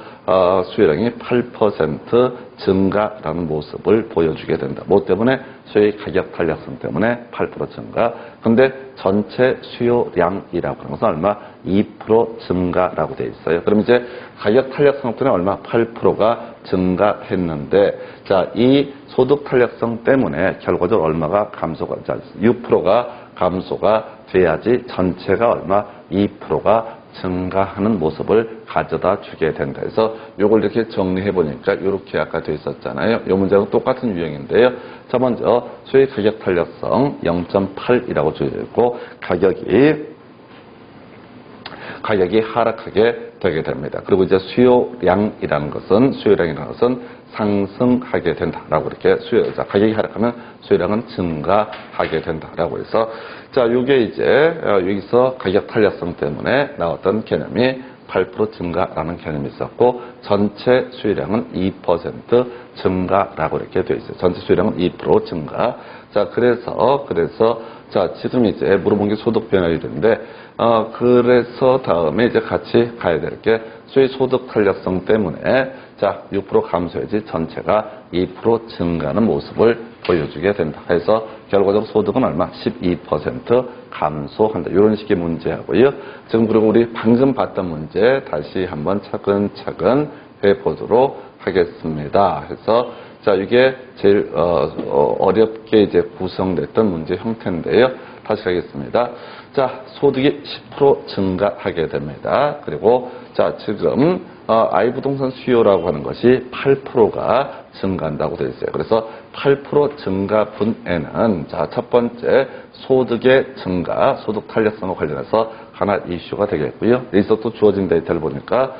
A: 수요량이 8% 증가라는 모습을 보여주게 된다. 뭐 때문에? 수요의 가격 탄력성 때문에 8% 증가. 근데 전체 수요량이라고 하는 것은 얼마? 2% 증가라고 되어 있어요. 그럼 이제 가격 탄력성 때문에 얼마? 8%가 증가했는데, 자, 이 소득 탄력성 때문에 결과적으로 얼마가 감소가, 자, 6%가 감소가 돼야지 전체가 얼마? 2%가 증가하는 모습을 가져다 주게 된다 해서 요걸 이렇게 정리해 보니까 이렇게 아까 돼 있었잖아요. 이 문제는 똑같은 유형인데요. 자, 먼저 수요 가격 탄력성 0.8이라고 주어져 있고 가격이 하락하게 되게 됩니다. 그리고 이제 수요량이라는 것은 상승하게 된다라고 이렇게 자, 가격이 하락하면 수요량은 증가하게 된다라고 해서 자, 요게 이제 여기서 가격 탄력성 때문에 나왔던 개념이 8% 증가라는 개념이 있었고 전체 수요량은 2% 증가라고 이렇게 되어 있어요. 전체 수요량은 2% 증가. 자, 그래서 자, 지금 이제 물어본 게 소득 변화율인데 그래서 다음에 이제 같이 가야 될 게 수요 소득 탄력성 때문에 자, 6% 감소해야지 전체가 2% 증가하는 모습을 보여주게 된다. 해서 결과적으로 소득은 얼마? 12% 감소한다. 이런 식의 문제하고요. 지금 그리고 우리 방금 봤던 문제 다시 한번 차근차근 해보도록 하겠습니다. 해서 자, 이게 제일 어렵게 이제 구성됐던 문제 형태인데요. 다시 가겠습니다. 자, 소득이 10% 증가하게 됩니다. 그리고 자, 지금 I부동산 수요라고 하는 것이 8%가 증가한다고 되어 있어요. 그래서 8% 증가분에는 자, 첫 번째 소득의 증가, 소득 탄력성과 관련해서 하나 이슈가 되겠고요. 여기서 또 주어진 데이터를 보니까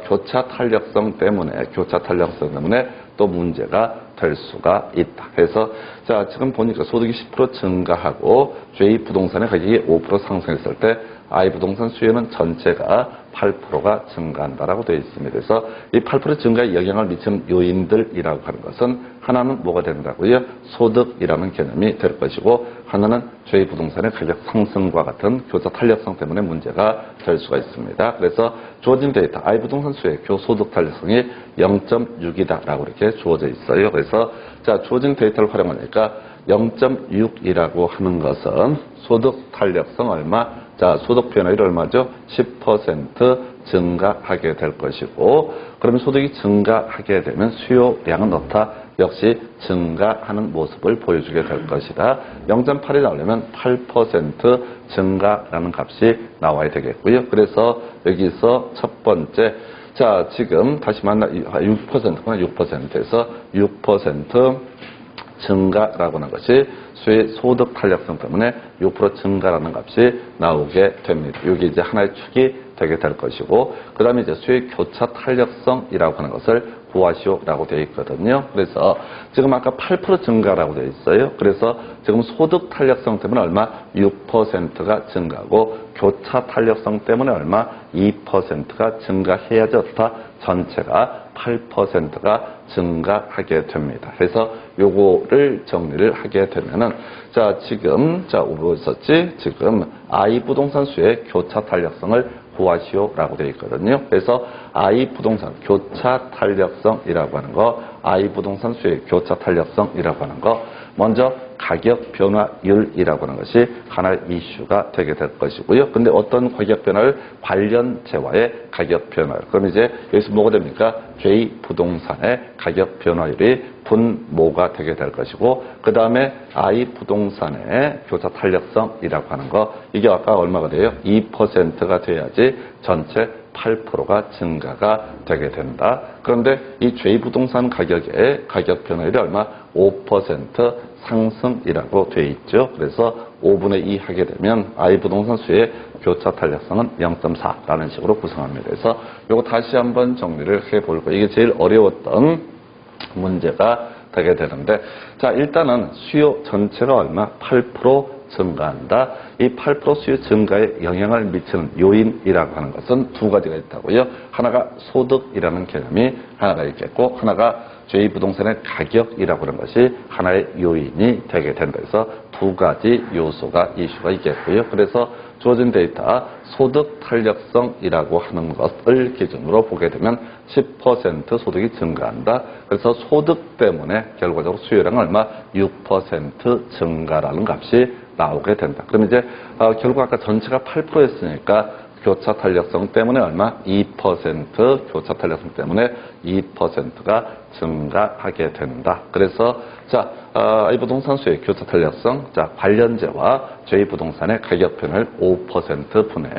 A: 교차 탄력성 때문에 또 문제가 될 수가 있다. 해서 자, 지금 보니까 소득이 10% 증가하고 J부동산의 가격이 5% 상승했을 때 I부동산 수요는 전체가 8%가 증가한다라고 되어 있습니다. 그래서 이 8% 증가에 영향을 미치는 요인들이라고 하는 것은 하나는 뭐가 된다고요? 소득이라는 개념이 될 것이고 하나는 J부동산의 가격 상승과 같은 교차 탄력성 때문에 문제가 될 수가 있습니다. 그래서 주어진 데이터 I부동산 수요의 교소득 탄력성이 0.6이다라고 이렇게 주어져 있어요. 그래서 자, 주어진 데이터를 활용하니까 0.6이라고 하는 것은 소득 탄력성 얼마? 자, 소득 변화율이 얼마죠? 10% 증가하게 될 것이고, 그러면 소득이 증가하게 되면 수요량은 어떻다? 역시 증가하는 모습을 보여주게 될 것이다. 0.8이 나오려면 8% 증가라는 값이 나와야 되겠고요. 그래서 여기서 첫 번째, 자, 지금 다시 만나 6%구나. 6%에서 6% 증가라고 하는 것이 수의 소득 탄력성 때문에 6% 증가라는 값이 나오게 됩니다. 이게 이제 하나의 축이 되게 될 것이고, 그 다음에 이제 수의 교차 탄력성이라고 하는 것을 구하시오라고 되어 있거든요. 그래서 지금 아까 8% 증가라고 되어 있어요. 그래서 지금 소득 탄력성 때문에 얼마? 6%가 증가하고 교차 탄력성 때문에 얼마? 2%가 증가해야지 어떻다? 전체가 8%가 증가하게 됩니다. 그래서 요거를 정리를 하게 되면은 자, 지금 자, 뭐 있었지? 지금 I부동산 수의 교차 탄력성을 구하시오라고 되어 있거든요. 그래서 I부동산 교차 탄력성이라고 하는 거, I부동산 수의 교차 탄력성이라고 하는 거, 먼저 가격 변화율이라고 하는 것이 하나의 이슈가 되게 될 것이고요. 근데 어떤 가격 변화율? 관련재와의 가격 변화율. 그럼 이제 여기서 뭐가 됩니까? J부동산의 가격 변화율이 분모가 되게 될 것이고, 그 다음에 I부동산의 교차 탄력성이라고 하는 거, 이게 아까 얼마가 돼요? 2%가 돼야지 전체 8%가 증가가 되게 된다. 그런데 이 J부동산 가격의 가격 변화율이 얼마? 5% 상승이라고 돼 있죠. 그래서 5분의 2 하게 되면 I부동산 수의 교차 탄력성은 0.4라는 식으로 구성합니다. 그래서 이거 다시 한번 정리를 해볼 거예요. 이게 제일 어려웠던 문제가 되게 되는데, 자, 일단은 수요 전체가 얼마? 8% 증가한다. 이 8% 수요 증가에 영향을 미치는 요인이라고 하는 것은 두 가지가 있다고요. 하나가 소득이라는 개념이 하나가 있겠고, 하나가 제2부동산의 가격이라고 하는 것이 하나의 요인이 되게 된다. 그래서 두 가지 요소가 이슈가 있겠고요. 그래서 주어진 데이터 소득 탄력성이라고 하는 것을 기준으로 보게 되면 10% 소득이 증가한다. 그래서 소득 때문에 결과적으로 수요량은 얼마? 6% 증가라는 값이 나오게 된다. 그러면 이제 결국 아까 전체가 8%였으니까 교차 탄력성 때문에 얼마? 2% 교차 탄력성 때문에 2%가 증가하게 된다. 그래서 자, I부동산 수의 교차 탄력성, 자, 관련재와 J부동산의 가격 변화율 5% 분의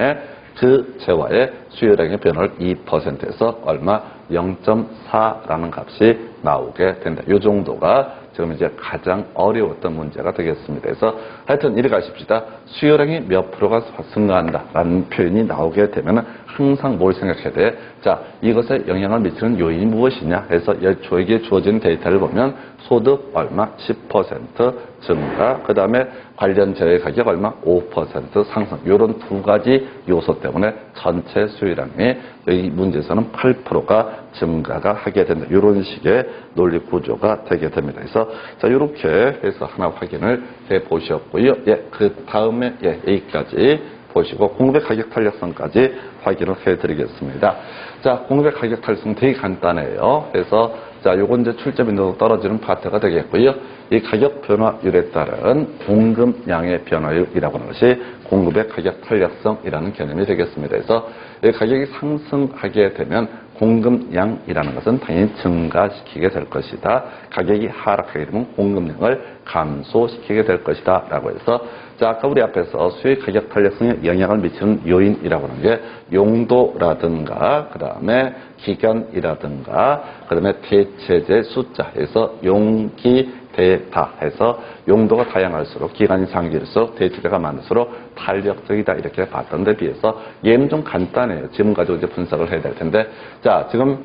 A: 그 재화의 수요량의 변화율 2%에서 얼마? 0.4라는 값이 나오게 된다. 이 정도가 지금 이제 가장 어려웠던 문제가 되겠습니다. 그래서 하여튼 이래 가십시다. 수요량이 몇 프로가 증가한다 라는 표현이 나오게 되면 항상 뭘 생각해야 돼? 자, 이것에 영향을 미치는 요인이 무엇이냐 해서 저에게 주어진 데이터를 보면 소득 얼마? 10% 증가, 그 다음에 관련 재화 가격 얼마? 5% 상승. 이런 두 가지 요소 때문에 전체 수요량이 이 문제에서는 8%가 증가가 하게 된다. 이런 식의 논리 구조가 되게 됩니다. 그래서 자, 이렇게 해서 하나 확인을 해 보셨고요. 예, 그 다음에 예, 여기까지 보시고 공급의 가격 탄력성까지 확인을 해 드리겠습니다. 자, 공급의 가격 탄력성 되게 간단해요. 그래서 자, 요건 이제 출제 빈도가 떨어지는 파트가 되겠고요. 이 가격 변화율에 따른 공급량의 변화율이라고 하는 것이 공급의 가격 탄력성이라는 개념이 되겠습니다. 그래서 이 가격이 상승하게 되면 공급량이라는 것은 당연히 증가시키게 될 것이다. 가격이 하락하게 되면 공급량을 감소시키게 될 것이다. 라고 해서 자, 아까 우리 앞에서 수요의 가격 탄력성에 영향을 미치는 요인이라고 하는 게 용도라든가 그 다음에 기간이라든가 그 다음에 대체재 숫자에서 용기 대다 해서 용도가 다양할수록 기간이 장길수록 대체재가 많을수록 탄력적이다 이렇게 봤던 데 비해서 얘는 좀 간단해요. 지금 가지고 이제 분석을 해야 될 텐데 자, 지금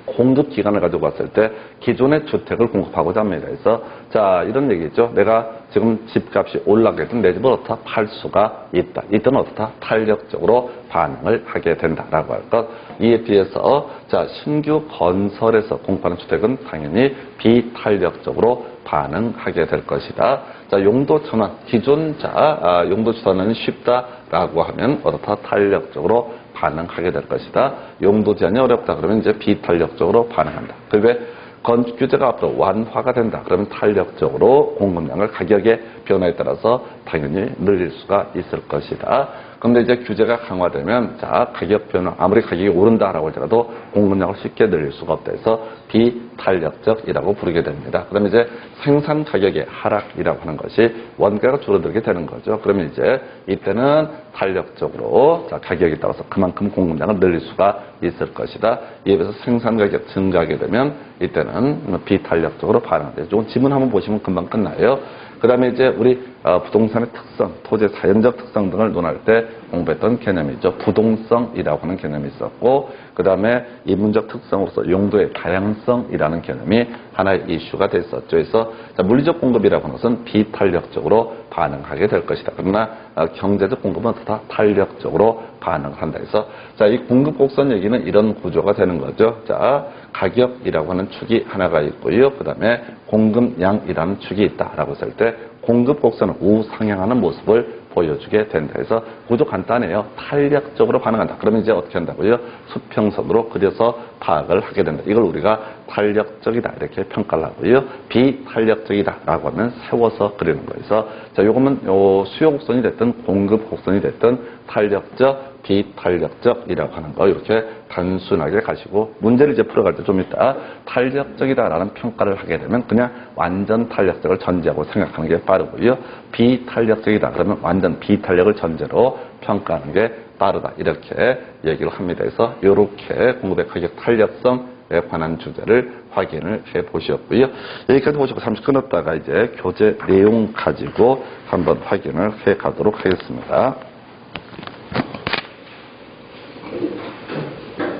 A: 공급 기간을 가지고 봤을 때 기존의 주택을 공급하고자 합니다. 그래서 자, 이런 얘기죠. 내가 지금 집값이 올라가게 되면 내 집을 어떻다? 팔 수가 있다. 이때는 어떻다? 탄력적으로 반응을 하게 된다라고 할 것. 이에 비해서 자, 신규 건설에서 공급하는 주택은 당연히 비탄력적으로 반응하게 될 것이다. 자, 용도 전환, 기존자 용도 전환이 쉽다라고 하면 어떻다? 탄력적으로 반응하게 될 것이다. 용도 제한이 어렵다 그러면 이제 비탄력적으로 반응한다. 그리고 건축 규제가 앞으로 완화가 된다. 그러면 탄력적으로 공급량을 가격의 변화에 따라서 당연히 늘릴 수가 있을 것이다. 그런데 이제 규제가 강화되면 자, 가격 변화, 아무리 가격이 오른다라고 할지라도 공급량을 쉽게 늘릴 수가 없다 해서 비탄력적이라고 부르게 됩니다. 그러면 이제 생산 가격의 하락이라고 하는 것이 원가가 줄어들게 되는 거죠. 그러면 이제 이때는 탄력적으로 자, 가격에 따라서 그만큼 공급량을 늘릴 수가 있을 것이다. 이에 비해서 생산 가격 증가하게 되면 이때는 비탄력적으로 반응한다. 이건 지문 한번 보시면 금방 끝나요. 그 다음에 이제 우리 부동산의 특성, 토지의 자연적 특성 등을 논할 때 공부했던 개념이죠. 부동성이라고 하는 개념이 있었고 그 다음에 인문적 특성으로서 용도의 다양성이라는 개념이 하나의 이슈가 됐었죠. 그래서 자, 물리적 공급이라고 하는 것은 비탄력적으로 반응하게 될 것이다. 그러나 경제적 공급은 다 탄력적으로 반응한다 해서 자, 이 공급 곡선 얘기는 이런 구조가 되는 거죠. 자, 가격이라고 하는 축이 하나가 있고요. 그 다음에 공급량이라는 축이 있다라고 했을 때 공급 곡선은 우상향하는 모습을 보여주게 된다. 그래서 구조 간단해요. 탄력적으로 반응한다. 그러면 이제 어떻게 한다고요? 수평선으로 그려서 파악을 하게 된다. 이걸 우리가 탄력적이다 이렇게 평가를 하고요. 비탄력적이다라고 하면 세워서 그리는 거예요. 자, 요거는 수요 곡선이 됐든 공급 곡선이 됐든 탄력적, 비탄력적이라고 하는 거 이렇게 단순하게 가시고 문제를 이제 풀어갈 때 좀 이따 탄력적이다라는 평가를 하게 되면 그냥 완전 탄력적을 전제하고 생각하는 게 빠르고요. 비탄력적이다 그러면 완전 비탄력을 전제로 평가하는 게 빠르다. 이렇게 얘기를 합니다. 그래서 이렇게 공급의 가격 탄력성에 관한 주제를 확인을 해 보셨고요. 여기까지 보시고 잠시 끊었다가 이제 교재 내용 가지고 한번 확인을 해 가도록 하겠습니다.